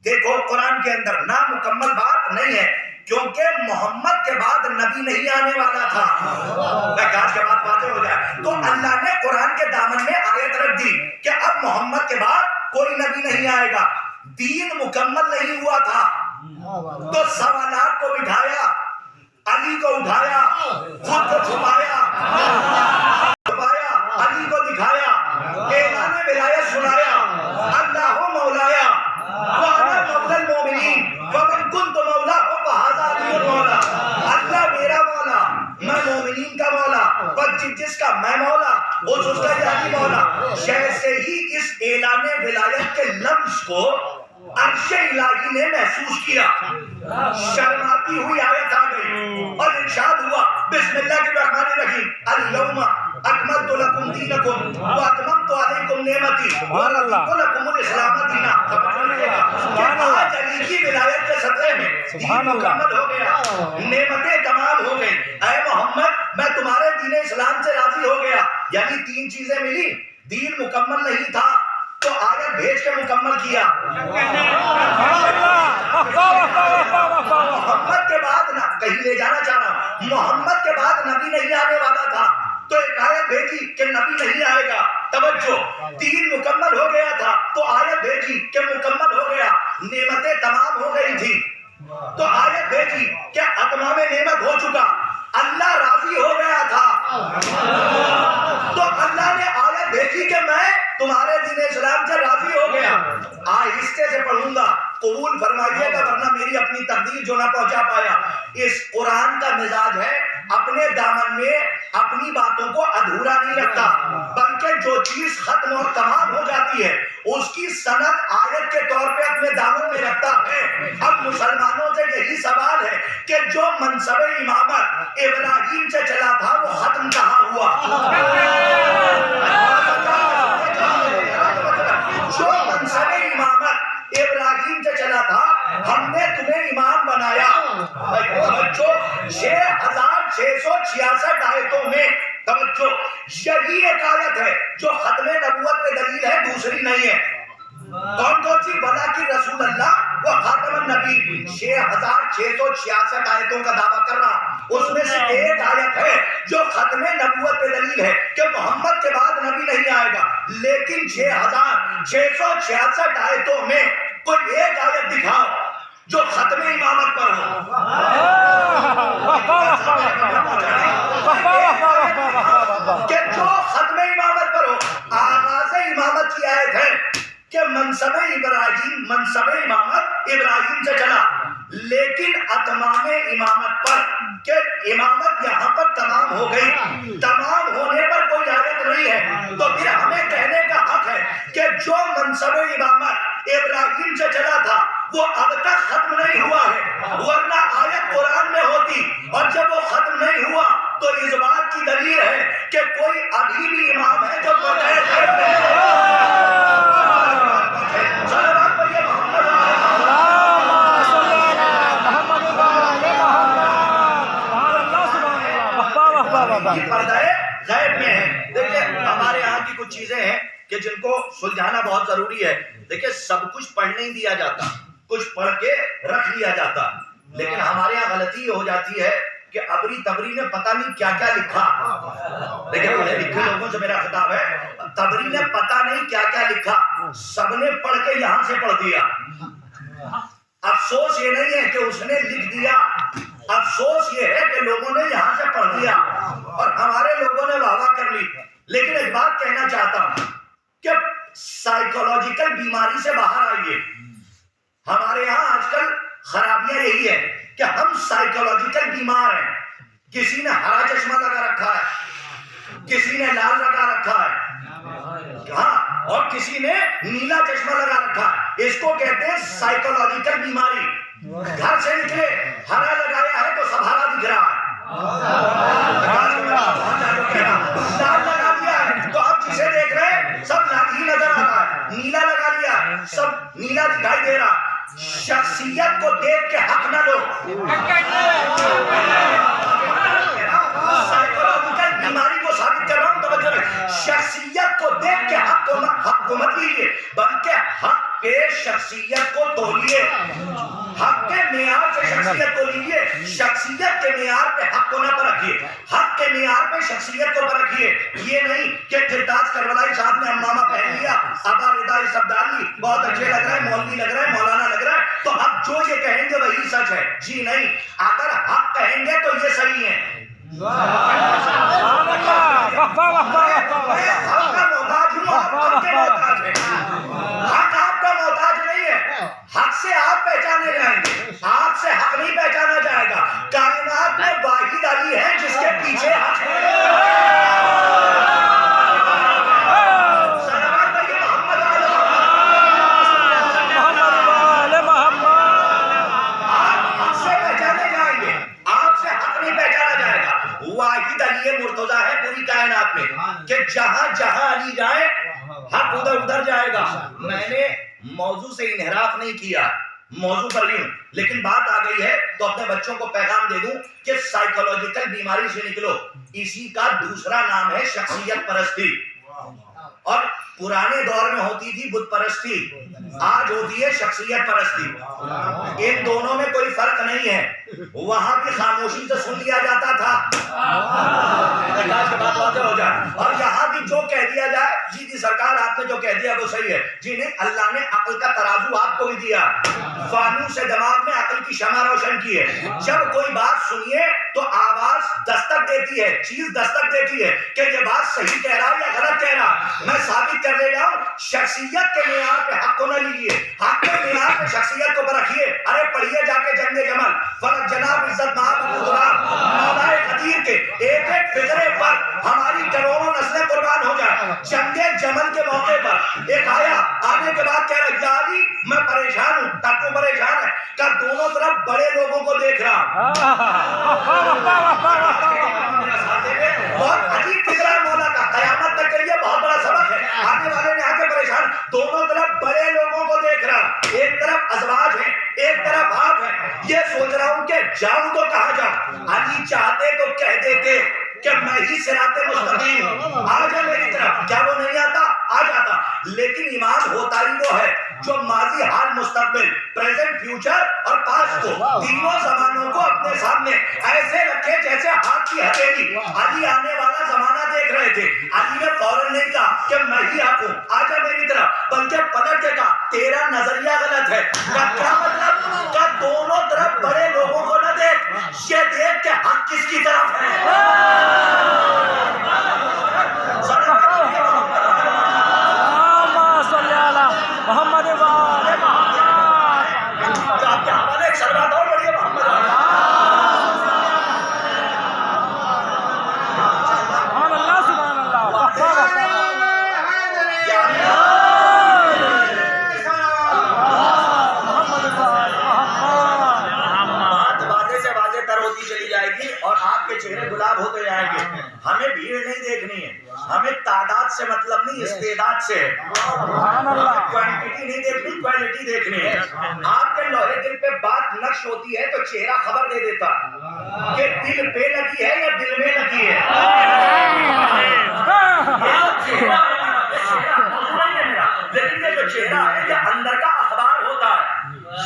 دیکھو قرآن کے اندر نامکمل بات نہیں ہے کیونکہ محمد کے بعد نبی نہیں آنے والا تھا. آج کے بعد واضح ہو جائے تو اللہ نے قرآن کے دامن میں آیت رکھ دی کہ اب محمد کے بعد کوئی نبی نہیں آئے گا. دین مکمل نہیں ہوا تھا تو سوالات کو بٹھایا، علی کو اٹھایا، خود کو چھپایا، علی کو دکھایا، اعلان ولایت سنایا، اللہ مولایا وانا مولا المومنین. اس کا یادی مولا جیسے ہی اس اعلان ولایت کے لفظ کو عرش الہی نے محسوس کیا، شرماتی ہوئی آیت آ گئی اور ارشاد ہوا بسم اللہ الرحمن الرحیم الیوم اکملت لکم دینکم واتممت علیکم نعمتی ورضیت لکم الاسلام دینا۔ آج علی کی ولایت کے صدقے میں دین مکمل ہو گیا، نعمتیں تمام ہو گئی۔ اے محمد میں تمہارے دین اسلام سے راضی ہو گیا، یعنی تین چیزیں ملی، دین مکمل نہیں تھا تو آیت بھیج کے مکمل کیا، محمد کے بعد نہ کہیں لے جانا چاہ رہا ہوں، محمد کے بعد نبی نہیں آنے والا تھا تو ایک آیت بھیجی کہ نبی نہیں آئے گا، توجہ، دین مکمل ہو گیا تھا تو آیت بھیجی کہ مکمل ہو گیا، نعمتیں تمام ہو گئی تھی تو آیت بھیجی کہ اتمام نعمت ہو چکا، اللہ راضی ہو گیا تھا تو اللہ نے آیت بھیجی کہ میں تمہارے دین اسلام سے راضی ہو گیا۔ آہستہ سے پڑھوں گا، قبول فرمائیے گا ورنہ میری اپنی تقدیر جو نہ پہنچا پایا۔ اس قرآن کا مزاج ہے اپنے دامن میں اپنی باتوں کو ادھورا نہیں رکھتا، بلکہ جو چیز ختم اور تمام ہو جاتی ہے اس کی سند آیت کے طور پہ اپنے دامن میں رکھتا ہے۔ اب مسلمانوں سے یہی سوال ہے کہ جو منصب امامت ابراہیم سے چلا تھا وہ ختم کہاں ہوا؟ جو منصب امامت ابراہیم سے چلا تھا ہم نے تمہیں امام بنایا۔ جو 6666 آیتوں میں توجہ، یہی ایک آیت ہے جو ختم نبوت پہ دلیل ہے، دوسری نہیں ہے۔ کون کون سی؟ بلا کی رسول اللہ و خاتم النبی، 6666 آیتوں کا دعویٰ کر رہا، اس میں سے ایک آیت ہے جو ختم نبوت پہ دلیل ہے کہ محمد کے بعد نبی نہیں آئے گا، لیکن 6666 آیتوں میں کوئی ایک آیت دکھاؤ جو ختم امامت پر ہو۔ کہ جو ختم امامت پر ہو، آغاز امامت کی آیت ہے کہ منصب ابراہیم، منصب امامت ابراہیم سے چلا، لیکن اتمام امامت پر کہ امامت یہاں پر تمام ہو گئی، تمام ہونے پر کوئی آیت نہیں ہے، تو پھر ہمیں کہنے کا حق ہے کہ جو منصب امامت ابراہیم سے چلا تھا وہ اب تک ختم نہیں ہوا ہے، ورنہ آیت قرآن میں ہوتی، اور جب وہ ختم نہیں ہوا تو اس بات کی دلیل ہے کہ کوئی ابھی بھی امام ہے جو بغیر خیر پردہ غیب میں ہے۔ دیکھیں ہمارے یہاں کی کچھ چیزیں ہیں کہ جن کو سلجھانا بہت ضروری ہے۔ دیکھیں سب کچھ پڑھ نہیں دیا جاتا، کچھ پڑھ کے رکھ لیا جاتا، لیکن ہمارے یہاں غلطی ہو جاتی ہے کہ ابری تبری نے پتہ نہیں کیا کیا لکھا۔ لیکن پڑھے لکھے لوگوں سے میرا خطاب ہے، تبری نے پتہ نہیں کیا کیا لکھا، سب نے پڑھ کے یہاں سے پڑھ دیا۔ افسوس یہ نہیں ہے کہ اس نے لکھ دیا، افسوس یہ ہے کہ لوگوں نے یہاں سے پڑھ دیا اور ہمارے لوگوں نے واہ واہ کر لی۔ لیکن ایک بات کہنا چاہتا ہوں کہ سائیکولوجیکل بیماری سے باہر آئیے۔ ہمارے یہاں آج کل خرابیاں یہی ہے کہ ہم سائیکولوجیکل بیمار ہیں۔ کسی نے ہرا چشمہ لگا رکھا ہے، کسی نے لال لگا رکھا ہے، ہاں، اور کسی نے نیلا چشمہ لگا رکھا ہے۔ اس کو کہتے ہیں سائیکولوجیکل بیماری۔ گھر سے نکلے ہرا لگایا ہے تو سب ہرا دکھ رہا ہے، لال لگا دیا ہے تو اب جسے دیکھ رہے ہیں سب لال ہی نظر آ رہا ہے، نیلا لگا لیا سب نیلا دکھائی دے رہا۔ شخصیت کو دیکھ کے حق نہ لو۔ سائیکولوجیکل بیماری کو ثابت کر رہا ہوں، توجہ رکھیں۔ شخصیت کو دیکھ کے حق کو مت لیجیے، بلکہ حق کے شخصیت کو تولیے، حق کے معیار سے شخصیت کو لیجیے، شخصیت کے معیار پہ حق کو نہ پرکھیے، حق کے معیار پہ شخصیت کو پرکھیے۔ یہ نہیں کہ کرتاز کربلائی صاحب نے امامہ پہن لیا، ابا رضا یہ سب ڈال لی، بہت اچھے لگ رہے ہیں، مولوی لگ رہے ہیں، مولانا لگ رہا ہے، تو اب جو یہ کہیں گے وہی سچ ہے۔ جی نہیں، اگر حق کہیں گے تو یہ صحیح ہے۔ حق کا محتاج ہوں، حق کے محتاج ہے، حق آپ کا محتاج نہیں ہے۔ حق سے آپ پہچانے جائیں گے، آپ سے حق نہیں پہچانا جائے گا۔ کائنات میں واحد علی ہے جس کے پیچھے حق ہے۔ میں نے موضوع سے انحراف نہیں کیا، موضوع پر ہی ہوں، لیکن بات آ گئی ہے تو اپنے بچوں کو پیغام دے دوں کہ سائیکولوجیکل بیماری سے نکلو. اسی کا دوسرا نام ہے شخصیت پرستی. اور پرانے دور میں ہوتی تھی بت پرستی، آج ہوتی ہے شخصیت پرستی. ان دونوں میں کوئی فرق نہیں ہے. وہاں بھی خاموشی سے سن لیا جاتا تھا، بات واضح ہو جائے، اور یہاں بھی جو کہہ دیا جائے جی جی سرکار آپ نے جو کہہ دیا وہ صحیح ہے. جی نہیں، اللہ نے عقل کا ترازو آپ کو بھی دیا، فانوس سے دماغ میں عقل کی شمع روشن کی ہے. جب کوئی بات سنیے تو آواز دستک دیتی ہے، چیز دستک دیتی ہے کہ یہ بات صحیح کہہ رہا یا غلط کہہ رہا. میں ثابت کر لے جاؤں، شخصیت کے معیار پہ حق کو نہ لیجیے، حق کے معیار پہ شخصیت کو رکھیے. ارے پڑھیے جا کے جنگ جمل، فلک جناب عزت مآب ابو غلام مولا قدیر کے ایک ایک فکرے پر ہماری کروڑوں نسلیں قربان ہو جائیں. جنگ جمل کے موقع پر ایک آیا، آنے کے بعد کہہ رہا یا علی میں پریشان ہوں. تب کو پریشان ہے کہ دونوں طرف بڑے لوگوں کو دیکھ رہا. بہت عجیب فکر ہے مولا کا، قیامت تک کے لیے بہت بڑا سبق ہے. آنے والے نے آ کے پریشان، دونوں طرف بڑے لوگوں کو دیکھ رہا. ایک طرف ازواج ہے، ایک طرف آپ ہے. یہ سوچ رہا ہوں کہ جاؤں تو کہاں جاؤں. علی چاہتے تو کہہ دیتے کہ میں ہی صراط مستقیم ہوں، آ جا میری طرف. کیا وہ نہیں آتا؟ آ جاتا. لیکن امام ہوتا ہی وہ ہے جو ماضی، حال، مستقبل، پریزنٹ، فیوچر اور پاسٹ کو، تینوں زمانوں کو اپنے سامنے ایسے رکھے جیسے ہاتھ کی ہتھیلی. علی آنے والا زمانہ دیکھ رہے تھے. علی نے فوراً نہیں کہا کہ میں ہی حق ہوں، آ جا میری طرف، بلکہ پلٹ کے کہا تیرا نظریہ غلط ہے. کیا مطلب؟ کہ دونوں طرف بڑے لوگوں کو نہ دیکھ، یہ دیکھ کہ حق کس کی طرف ہے. محمد وآل محمد. آپ کے حوالے ایک شربات اور بڑھیے محمد. سبحان اللہ سبحان اللہ. بات واضح سے واضح تر ہوتی چلی جائے گی اور آپ کے چہرے گلاب ہوتے جائیں گے. ہمیں بھیڑ نہیں دیکھنی ہے، ہمیں تعداد سے مطلب نہیں، استعداد سے. کوانٹٹی نہیں دیکھنی، کوالٹی دیکھنی ہے. آپ کے لوہے دل پہ بات نقش ہوتی ہے تو چہرہ خبر دے دیتا کہ دل پہ لگی ہے یا دل میں لگی ہے. لیکن یہ جو چہرہ ہے یہ اندر کا اخبار ہوتا ہے،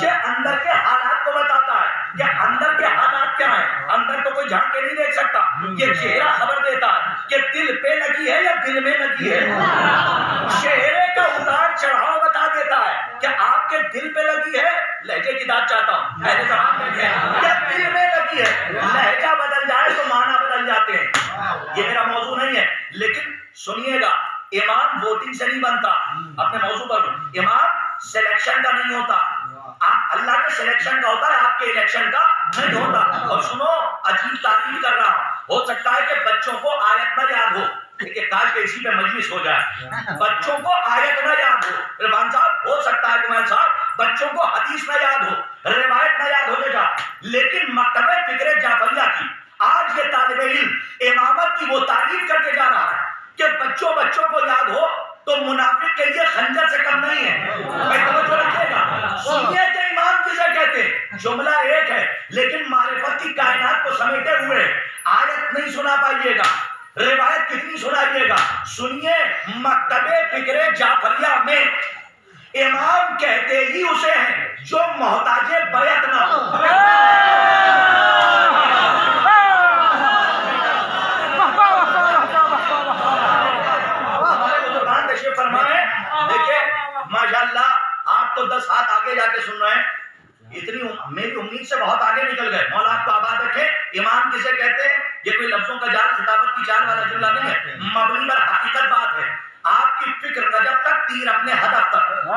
یہ اندر کے حالات کو بتاتا ہے کہ اندر کے حالات کیا ہیں. اندر تو کوئی جھانک کے نہیں دیکھ سکتا، یہ چہرہ خبر دیتا ہے کہ دل پہ لگی ہے یا دل میں لگی ہے. چہرے کا اتار چڑھاؤ بتا دیتا ہے کہ آپ کے دل پہ لگی ہے. لہجے کی بات چاہتا ہوں، میرے زبان میں ہے یا دل میں لگی ہے. لہجہ بدل جائے تو معنی بدل جاتے ہیں. یہ میرا موضوع نہیں ہے، لیکن سنیے گا، امام ووٹنگ سے نہیں بنتا. اپنے موضوع پر امام سلیکشن کا نہیں ہوتا، اللہ کے سلیکشن کا ہوتا ہے، آپ کے الیکشن کا نہیں ہوتا. اور سنو، عجیب تعریف کر رہا ہوں، ہو سکتا ہے کہ بچوں کو آیت نہ یاد ہو، کہ کاش کے اسی پہ مجلس ہو جائے. بچوں کو آیت نہ یاد ہو، رضوان صاحب، ہو سکتا ہے کہ صاحب بچوں کو حدیث نہ یاد ہو، روایت نہ یاد ہو جائے، لیکن مکتبہ فکر جعفریہ کی آج یہ طالب علم امامت کی وہ تعریف کر کے جا رہا ہے کہ بچوں کو یاد ہو تو منافق کے لیے خنجر سے کم نہیں ہے. میں توجہ رکھیے گا، سنیے کہ امام کسے کہتے ہیں. جملہ ایک ہے لیکن معرفت کی کائنات کو سمیٹے ہوئے. آیت نہیں سنا پائیے گا، روایت کتنی سنائیے گا. سنیے، مکتبہ فکر جعفریہ میں امام کہتے ہی اسے ہیں جو محتاج بیعت نہ ہو. ماشاءاللہ آپ تو 10 ہاتھ آگے جا کے سن رہے ہیں، اتنی میری امید سے بہت آگے نکل گئے. مولا آپ کو آباد رکھے. امام کسے کہتے ہیں؟ یہ کوئی لفظوں کا جال، خطابت کی چال والا جملہ نہیں ہے، مبنی پر حقیقت بات ہے. آپ کی فکر نجف تک، تیر اپنے ہدف تک.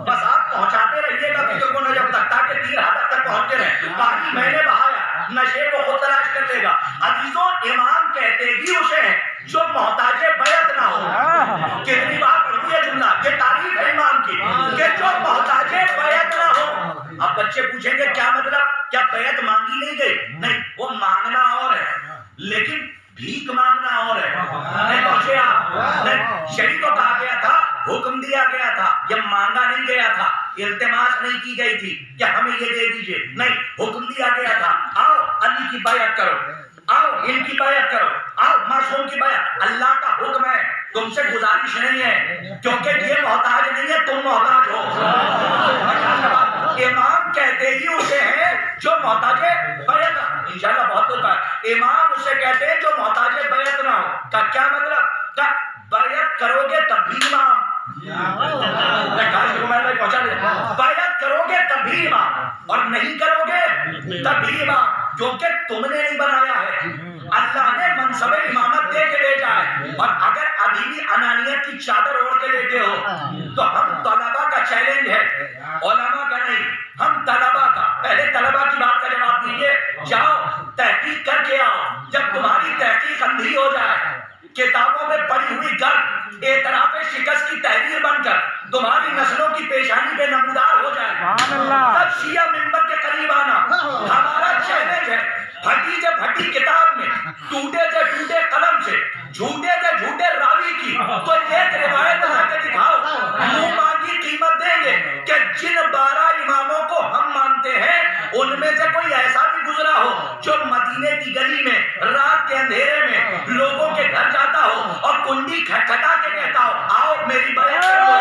بس آپ پہنچاتے رہیے گا فکر کو نجف تک تاکہ تیر ہدف تک پہنچتے رہے. باقی میں نے بہایا، نشے کو خود تلاش کر لے گا. عزیزوں، امام کہتے ہی اسے ہیں جو محتاج بیعت نہ ہو. کتنی بار پڑھی ہے جملہ، یہ تعریف ہے امام کی کہ جو محتاج بیعت نہ ہو. اب بچے پوچھیں گے کیا مطلب؟ کیا بیعت مانگی نہیں گئی؟ نہیں، وہ مانگنا اور ہے لیکن بھیک مانگنا اور ہے. نہیں پہنچے آپ؟ نہیں. یہی تو کہا گیا تھا حکم دیا گیا تھا، یہ مانگا نہیں گیا تھا، التماس نہیں کی گئی تھی کہ ہمیں یہ دے دیجئے، نہیں، حکم دیا گیا تھا آؤ علی کی بیعت کرو، آؤ ان کی بیعت کرو، آؤ معصوم کی بیعت۔ اللہ کا حکم ہے، تم سے گزارش نہیں ہے، کیونکہ یہ محتاج نہیں ہے، تم محتاج ہو۔ امام کہتے ہی اسے ہیں جو محتاج بیعت، انشاءاللہ بہت ہوتا ہے، امام اسے کہتے ہیں جو محتاج بیعت نہ ہو۔ کا کیا مطلب؟ کہ بیعت کرو گے تب بھی امام، بیعت کرو گے تب بھی امام، اور نہیں کرو گے تب بھی امام، کیونکہ تم نے نہیں بنایا ہے، اللہ نے منصب امامت دے کے بھیجا ہے۔ اور اگر ابھی بھی انانیت کی چادر اوڑھ کے لیٹے ہو تو ہم طلبا کا چیلنج ہے، علماء کا نہیں، ہم طلبا کا، پہلے طلبا کی بات کا جواب دیجیے، جاؤ تحقیق کر کے آؤ، جب تمہاری تحقیق اندھی ہو جائے، کتابوں میں پڑھی ہوئی گرد اعتراف شکست کی تحریر بن کر تمہاری نسلوں کی پیشانی پہ نمودار ہو جائے، تب شیعہ منبر کے قریب آنا۔ ہمارا چیلنج ہے، پھٹی سے پھٹی کتاب میں، ٹوٹے سے ٹوٹے قلم سے، جھوٹے سے جھوٹے راوی کی تو ایک روایت لا کے دکھاؤ، منہ مانگی قیمت دیں گے کہ جن 12 اماموں کو ہم مانتے ہیں ان میں سے کوئی ایسا بھی گزرا ہو جو مدینے کی گلی میں رات کے اندھیرے میں لوگوں کے گھر جاتا ہو اور کنڈی کھٹکھٹا کے کہتا ہو آؤ میری بیعت کرو۔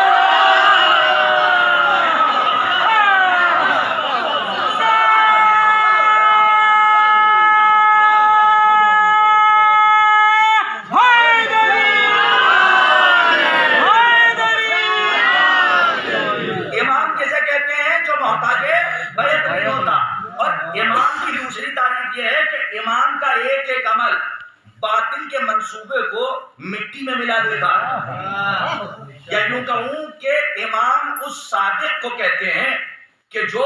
امام کا ایک ایک عمل باطل کے منصوبے کو مٹی میں ملا دیتا ہے، یا یوں کہوں کہ امام اس صادق کو کہتے ہیں کہ جو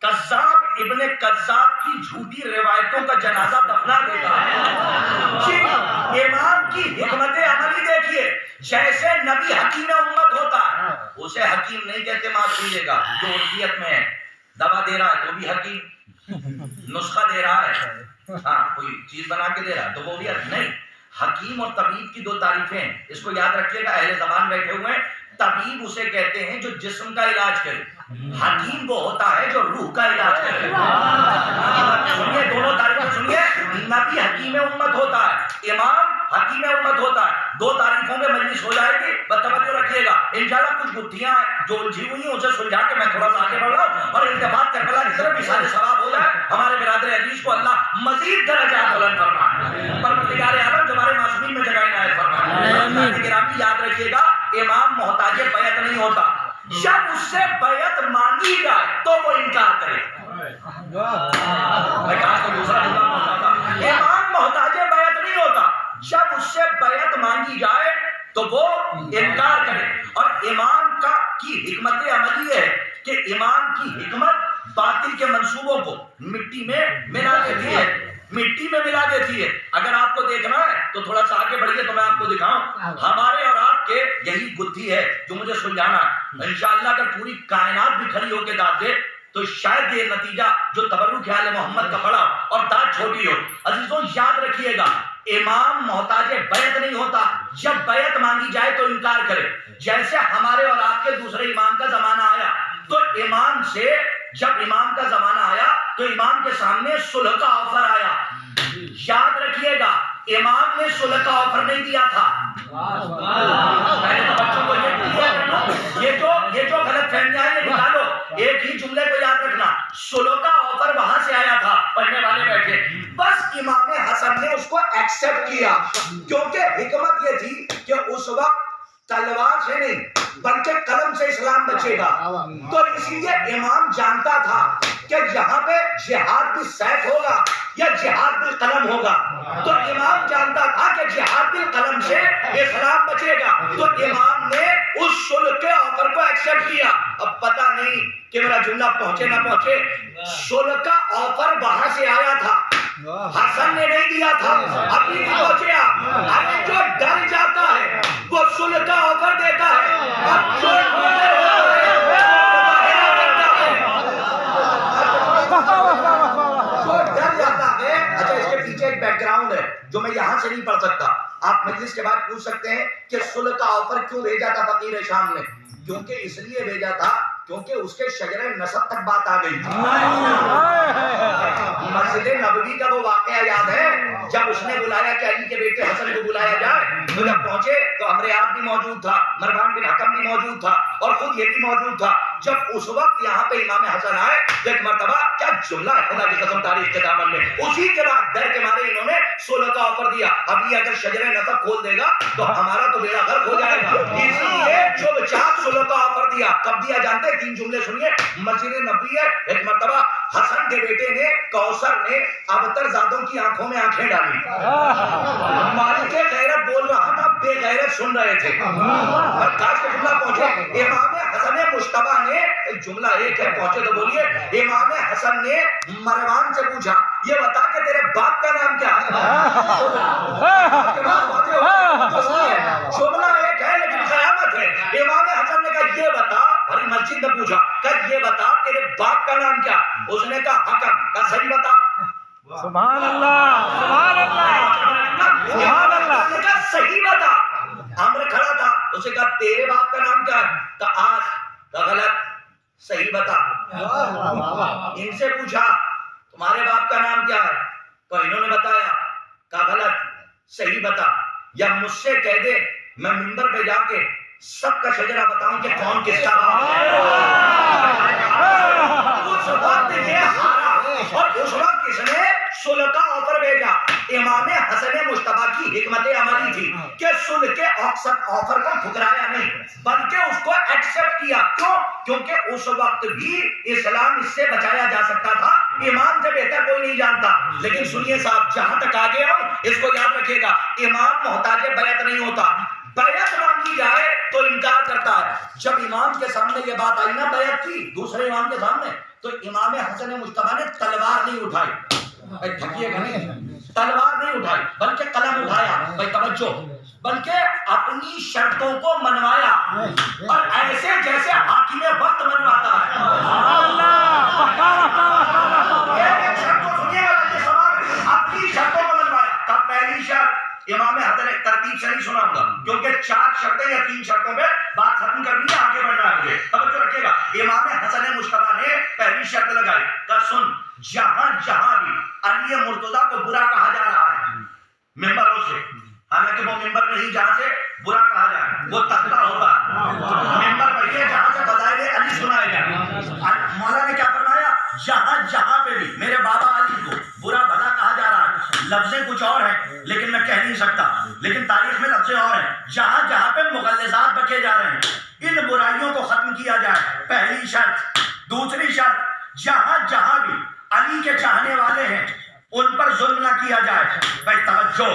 کذاب ابن کذاب کی جھوٹی روایتوں کا جنازہ دفنا دیتا ہے۔ جی امام کی حکمت عملی دیکھیے، جیسے نبی حکیم امت ہوتا ہے، اسے حکیم نہیں کہتے، معاف کیجیے گا، جو عرفیت میں ہے، دوا دے رہا ہے تو بھی حکیم، نسخہ دے رہا ہے، ہاں کوئی چیز بنا کے دے رہا ہے تو وہ بھی نہیں۔ حکیم اور طبیب کی 2 تعریفیں ہیں، اس کو یاد رکھیے گا، اہل زبان بیٹھے ہوئے ہیں، طبیب اسے کہتے ہیں جو جسم کا علاج کرے، حکیم وہ ہوتا ہے جو روح کا علاج کرے۔ سنیے دونوں تعریفیں سنیے، نبی حکیم امت ہوتا ہے، امام حکیم امت ہوتا ہے، 2 تعریفوں میں مجلس ہو جائے گی، توجہ رکھیے گا، انشاءاللہ کچھ گتھیاں ہیں جو الجھی ہوئی ہیں اسے سلجھا کے میں تھوڑا سا آگے بڑھ رہا ہوں، اور التفات کربلا کی طرف اشارے ثواب ہو جائے، ہمارے برادر عزیز کو اللہ مزید درجات بلند فرمائے، پروردگار عالم ہمارے معصومین میں جگہ عنایت فرمائے۔ گرامی یاد رکھیے گا، امام محتاج بیعت نہیں ہوتا، جب اس سے بیعت مانگی جائے تو وہ انکار کرے۔ میں کہا تو دوسرا امام محتاج بیعت نہیں ہوتا، جب اس سے بیعت مانگی جائے تو وہ انکار کرے۔ اور امام کی حکمت عملی ہے کہ امام کی حکمت باطل کے منصوبوں کو مٹی میں ملا دیتی ہے، مٹی میں ملا دیتی ہے۔ اگر آپ کو دیکھنا ہے تو تھوڑا سا آگے بڑھیے تو میں آپ کو دکھاؤں، ہمارے اور آپ کے یہی گتھی ہے جو مجھے سلجھانا ہے۔ انشاءاللہ اگر پوری کائنات بھی کھڑی ہو کے داد دے تو شاید یہ نتیجہ جو تبرک خیال محمد کا بڑا اور داد چھوٹی ہو۔ عزیزوں یاد رکھیے گا، امام محتاج بیعت نہیں ہوتا، جب بیعت مانگی جائے تو انکار کرے۔ جیسے ہمارے اور آپ کے دوسرے امام کا زمانہ آیا تو امام سے جب امام کا زمانہ آیا تو امام کے سامنے صلح کا آفر آیا۔ یاد رکھیے گا، امام نے صلح کا آفر نہیں دیا تھا۔ میں نے بچوں کو یہ جو غلط فہمیاں ہیں یہ نکالو، ایک ہی جملے کو یاد رکھنا، صلح کا آفر وہاں سے آیا تھا، پڑھنے والے بیٹھے، بس امام حسن نے اس کو ایکسپٹ کیا، کیونکہ حکمت یہ تھی کہ اس وقت تلوار سے نہیں بلکہ قلم سے اسلام بچے گا، تو اس لیے امام جانتا تھا کہ یہاں پہ جہاد بالسیف ہوگا یا جہاد بالقلم ہوگا، تو امام جانتا تھا کہ جہاد بالقلم سے اسلام بچے گا، تو امام نے اس صلح کے آفر کو ایکسپٹ کیا۔ اب پتہ نہیں کہ میرا جملہ پہنچے نہ پہنچے، صلح کا آفر وہاں سے آیا تھا، حسن نے نہیں دیا تھا، ابھی نہیں پہنچے آپ۔ اب جو ڈر جاتا ہے وہ صلح کا آفر دیتا ہے، اب جو ڈر جاتا ہے۔ اچھا اس کے پیچھے ایک بیک گراؤنڈ ہے جو میں یہاں سے نہیں پڑھ سکتا، آپ آپ مجلس کے بعد پوچھ سکتے ہیں کہ صلح کا آفر کیوں بھیجا تھا فقیر شام نے؟ کیونکہ اس لیے بھیجا تھا کیونکہ اس کے شجرہ نسب تک بات آ گئی تھی۔ مسجد نبوی کا وہ واقعہ یاد ہے جب اس نے بلایا کہ علی کے بیٹے حسن کو بلایا جائے، تو جب پہنچے تو عمرو عاص بھی موجود تھا، مروان بن حکم بھی موجود تھا اور خود یہ بھی موجود تھا۔ جب اس وقت یہاں پہ امام حسن آئے تو ایک مرتبہ کیا جملہ ہے خدا کی قسم تاریخ کے دامن میں، اسی کے بعد ڈر کے مارے انہوں نے صلح کا آفر دیا، اب یہ اگر شجرہ نسب کھول دے گا تو ہمارا تو بیڑا غرق ہو جائے گا، اس لیے چپ چاپ صلح کا آفر دیا۔ کب دیا جانتے ہیں؟ 3 جملے سنیے، مسجد نبوی ہے، ایک مرتبہ حسن کے بیٹے نے کوثر نے ابتر زادوں کی آنکھوں میں آنکھیں ڈالی، مالک غیرت بول رہا تھا، بے غیرت سن رہے تھے، اور کاش کا جملہ پہنچے۔ امام حسن مشتبہ نے، جملہ ایک ہے پہنچے تو بولیے، امام حسن نے مروان سے پوچھا یہ بتا کہ تیرے باپ کا نام کیا ہے؟ جملہ ایک ہے لیکن قیامت ہے۔ امام حسن نے کہا یہ بتا، بھری مسجد نے پوچھا کہ یہ بتا تیرے باپ کا نام کیا؟ اس نے کہا حکم، کہا صحیح بتا۔ سبحان اللہ، سبحان اللہ، سبحان اللہ، نے کہا صحیح بتا۔ عمر کھڑا تھا، اسے کہا تیرے باپ کا نام کیا ہے؟ کہا آج، کہا غلط، صحیح بتا۔ ان سے پوچھا تمہارے باپ کا نام کیا ہے؟ تو انہوں نے بتایا، کہا غلط، صحیح بتا، یا مجھ سے کہہ دے میں منبر پہ جا کے سب کا شجرہ بتاؤں کہ کون کس کا باپ ہے۔ اس وقت یہ ہارا اور اس وقت اس نے صلح کا آفر بھیجا۔ امام حسن مشتبہ کی حکمت عملی تھی کہ صلح کے آفر کو ٹھکرایا نہیں بلکہ اس کو ایکسپٹ کیا۔ کیوں؟ کیونکہ اس وقت بھی اسلام اس سے بچایا جا سکتا تھا، امام سے بہتر کوئی نہیں جانتا۔ لیکن سنیے صاحب، جہاں تک آگے ہوں اس کو یاد رکھیے گا، امام محتاج بیعت نہیں ہوتا، بیعت مانگی جائے تو انکار کرتا ہے۔ جب امام کے سامنے یہ بات آئی نا بیعت کی، دوسرے امام کے سامنے، تو امام حسن مجتبیٰ نے تلوار نہیں اٹھائی، تھکیے گا نہیں، تلوار نہیں اٹھائی بلکہ قلم اٹھایا، بھائی توجہ، بلکہ اپنی شرطوں کو منوایا اور ایسے جیسے حاکم وقت منواتا ہے۔ ایک شرط کو سنیے گا بلکہ سوال، اپنی شرطوں کو منوایا۔ تب پہلی شرط امام حسن ایک ترتیب سے نہیں سناؤں گا کیونکہ 4 شرطیں یا 3 شرطوں پہ بات ختم کرنی ہے، آگے بڑھنا ہے مجھے، توجہ رکھیے گا۔ امام حسن مجتبیٰ نے پہلی شرط لگائی کہ سن، جہاں جہاں بھی علی مرتضیٰ کو برا کہا جا رہا ہے ممبروں سے، حالانکہ وہ ممبر نہیں جہاں سے برا کہا جائے، وہ تختہ ہوتا ہے، ممبر وہی ہے جہاں سے فضائل علی سنائے جائے۔ مولا نے کیا فرمایا؟ جہاں جہاں پہ بھی میرے بابا علی کو برا بھلا کہا جا رہا ہے، لفظیں کچھ اور ہیں لیکن میں کہہ نہیں سکتا، لیکن تاریخ میں لفظیں اور ہیں، جہاں جہاں پہ مغلظات بکے جا رہے ہیں ان برائیوں کو ختم کیا جائے، پہلی شرط۔ دوسری شرط، جہاں جہاں بھی علی کے چاہنے والے ہیں ان پر ظلم نہ کیا جائے، بھائی توجہ۔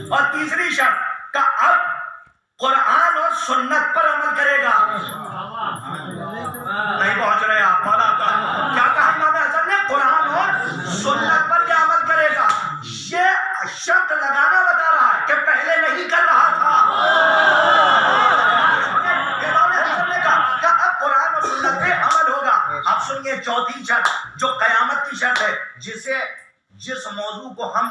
اور تیسری شرط کہ اب قرآن اور سنت پر عمل کرے گا۔ نہیں پہنچ رہے آپ، مولا کیا کہا امام حسن نے؟ قرآن اور سنت پر کیا عمل کرے گا، یہ شرط لگانا بتا رہا ہے کہ پہلے نہیں کر رہا تھا۔ امام حسن نے کہا کہ اب قرآن اور سنت پہ عمل ہوگا۔ اب سنیے چوتھی شرط جو قیامت کی شرط ہے، جس موضوع کو ہم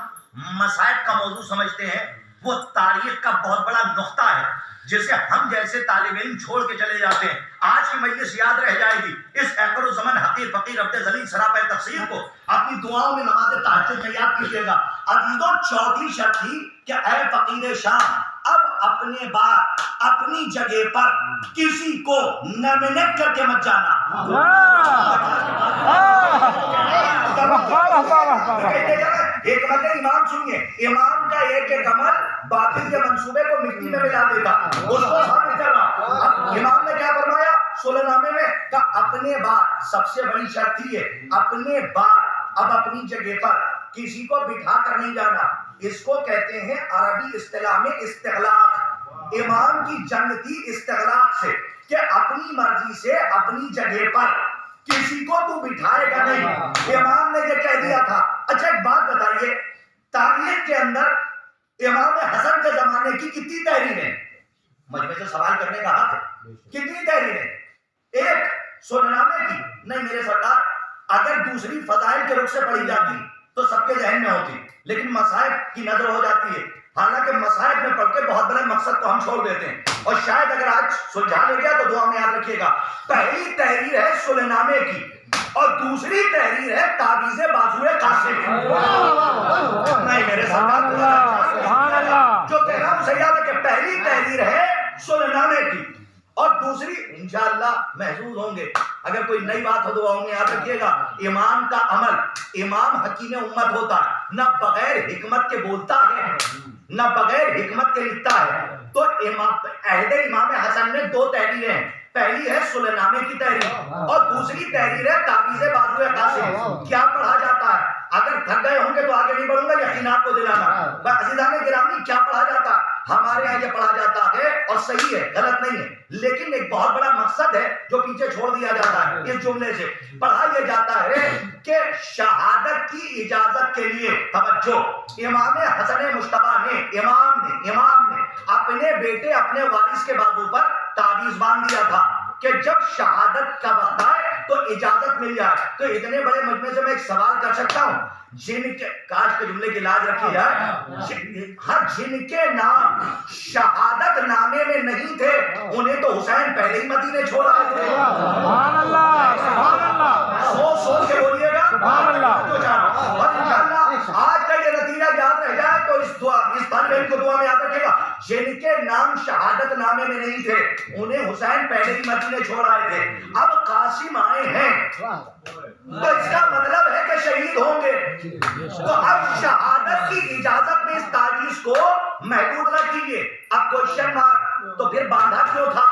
مصائب کا موضوع سمجھتے ہیں وہ تاریخ کا بہت بڑا نقطہ ہے جسے ہم جیسے طالب علم چھوڑ کے چلے جاتے ہیں۔ آج کی مجلس یاد رہ جائے گی، اس احقر الزمن حقیر فقیر عبد ذلیل سراپہ تقصیر کو اپنی دعاؤں میں نماز تہجد میں یاد کیجیے گا۔ عزیزوں، چوتھی شرط تھی کہ اے فقیر شام، اب اپنے بات اپنی جگہ پر کسی کو نامنیٹ کر کے مت جانا۔ حکمت امام سنیے، امام کا ایک عمل باطل کے منصوبے کو مٹی میں ملا دیتا، اس کو ثابت کرنا۔ اب امام نے کیا فرمایا صلح نامے میں؟ کہ اپنے بات، سب سے بڑی شرط ہی ہے اپنے بات اب اپنی جگہ پر کسی کو بٹھا کر نہیں جانا۔ اس کو کہتے ہیں عربی اصطلاح میں استغلاق۔ امام کی جنگ تھی استغلاق سے کہ اپنی مرضی سے اپنی جگہ پر کسی کو تو بٹھائے گا نہیں، امام نے یہ کہہ دیا تھا۔ اچھا ایک بات بتائیے، تاریخ کے اندر امام حسن کے زمانے کی کتنی تحریریں؟ مجمع سے سوال کرنے کا حق ہے، کتنی تحریریں؟ ایک صلح نامے کی؟ نہیں میرے سرکار، اگر دوسری فضائل کے رخ سے پڑھی جاتی تو سب کے ذہن میں ہوتی، لیکن مصائب کی نظر ہو جاتی ہے۔ حالانکہ مصائب میں پڑھ کے بہت بڑے مقصد کو ہم چھوڑ دیتے ہیں، اور شاید اگر آج سلجھا لے گیا تو دعا میں یاد رکھیے گا، پہلی تحریر ہے صلح نامے کی اور دوسری تحریر ہے تعویذ بازوئے قاسم۔ نہیں میرے ساتھ سبحان اللہ، جو کہہ رہا ہوں اسے یاد ہے کہ پہلی تحریر ہے صلح نامے کی اور دوسری انشاءاللہ محظوظ ہوں گے۔ اگر کوئی نئی بات ہو دعاؤں میں یاد رکھیے گا، امام کا عمل، امام حکیم امت ہوتا ہے، نہ بغیر حکمت کے بولتا ہے نہ بغیر حکمت کے لکھتا ہے۔ تو عہد امام حسن میں دو تحریریں ہیں، پہلی ہے صلح نامے کی تحریر اور دوسری تحریر ہے تعویذ بازوئے قاسم۔ کیا پڑھا جاتا ہے؟ اگر تھک گئے ہوں گے تو آگے نہیں بڑھوں گا، یقین آپ کو دلانا۔ عزیزان گرامی، کیا پڑھا جاتا ہے؟ ہمارے یہاں یہ پڑھا جاتا ہے اور صحیح ہے، غلط نہیں ہے، لیکن ایک بہت بڑا مقصد ہے جو پیچھے چھوڑ دیا جاتا ہے۔ اس جملے سے پڑھا یہ جاتا ہے کہ شہادت کی اجازت کے لیے، توجہ، امام حسن مجتبیٰ نے امام نے اپنے بیٹے اپنے وارث کے بازو پر تعویذ باندھ دیا تھا کہ جب شہادت کا وقت آئے تو اجازت مل جائے۔ تو اتنے بڑے مجمع سے میں ایک سوال کر سکتا ہوں، جن کے کاش کے جملے کی لاج رکھی جائے، جن کے نام شہادت نامے میں نہیں تھے انہیں تو حسین پہلے ہی مدینے چھوڑ آئے تھے۔ سبحان اللہ، سبحان اللہ، سوچ کے بولیے گا سبحان اللہ۔ اور انشاءاللہ آج کا یہ نتیجہ یاد رہ جائے تو اس طالب علم کو دعا میں یاد رکھے گا، جن کے نام شہادت نامے میں نہیں تھے انہیں حسین پہلے ہی مدینے چھوڑ آئے تھے۔ اب قاسم آئے ہیں تو اس کا مطلب ہے کہ شہید ہوں گے، تو اب شہادت کی اجازت میں اس تعویذ کو محدود نہ کیجیے۔ اب کوشچن مارک، تو پھر باندھا کیوں تھا؟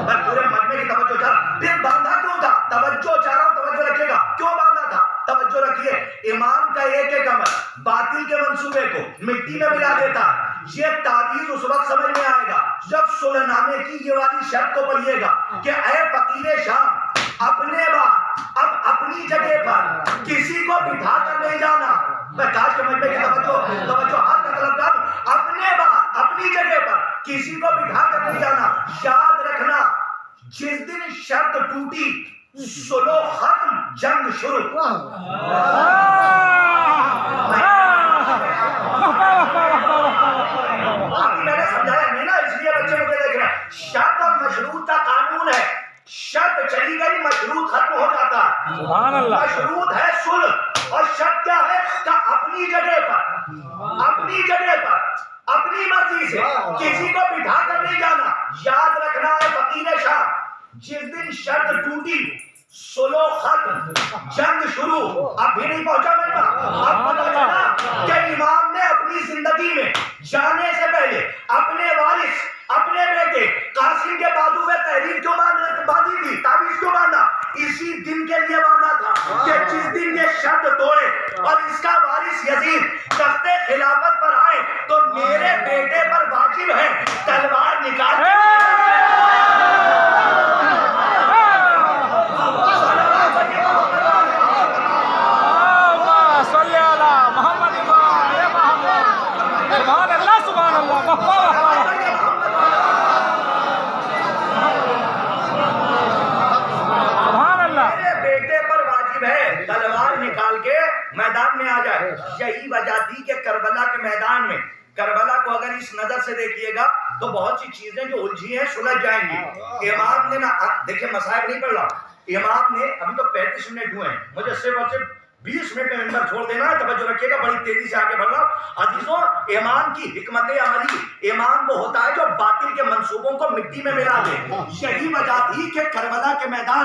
میں پورے مجمع کی توجہ چاہ رہا ہوں، پھر باندھا کیوں تھا؟ توجہ چاہ رہا ہوں، توجہ رکھیے گا، کیوں باندھا تھا؟ توجہ رکھیے، امام کا ایک عمل باطل کے منصوبے کو مٹی میں ملا دیتا ہے۔ یہ تعویذ اس وقت سمجھ میں آئے گا جب صلح نامے کی یہ والی شرط کو پڑھیے گا کہ اے فقیر شام، اپنے بعد اب اپنی جگہ پر کسی کو بٹھا کر نہیں جانا۔ میں کاش کے مجمع کی توجہ ہاتھ کا طلب کروں، اپنے بعد اپنی جگہ پر کسی کو بٹھا کر نہیں جانا۔ یاد رکھنا، جس دن شرط ٹوٹی صلح ختم، جنگ شروع۔ میں نے سمجھایا نہیں نا، اس لیے بچے مجھے دیکھ رہے ہیں۔ شرط اور مشروط کا قانون ہے، شرط چلی گئی مشروط ختم ہو جاتا ہے۔ سبحان اللہ۔ مشروط ہے صلح اور شرط کیا ہے کہ اپنی جگہ پر اپنی مرضی سے کسی کو بٹھا کر نہیں جانا۔ یاد رکھنا ہے فقیر شاہ، جس دن شرط ٹوٹی صلح ختم، جنگ شروع۔ اب بھی نہیں پہنچا مجمع، اب پتہ چلا کہ امام نے اپنی زندگی میں جانے سے پہلے اپنے وارث اپنے بیٹے قاسم کے بازو میں تحریر کیوں باندھی تھی، تعویذ کیوں باندھا؟ اسی دن کے لیے باندھا تھا کہ جس دن یہ شرط توڑے اور اس کا وارث یزید تخت خلافت پر آئے تو میرے بیٹے پر واجب ہے تلوار نکال کے میدان میں آ جائے۔ یہی وجہ تھی کہ کربلا کے میدان میں، کربلا کو اگر اس نظر سے دیکھیے گا تو بہت سی چیزیں جو الجھی ہیں سلجھ جائیں گی۔ امام نے نا، دیکھیں مسائل نہیں پڑھ رہا، امام نے ابھی تو 35 منٹ ہوئے ہیں، مجھے صرف اور صرف 20 منٹ میں ممبر چھوڑ دینا ہے، توجہ رکھیے گا، بڑی تیزی سے آگے بڑھ رہا ہوں۔ عزیزوں، امام کی حکمت عملی، امام وہ ہوتا ہے جو باطل کے منصوبوں کو مٹی میں ملا دے۔ یہی وجہ تھی کہ کربلا کے میدان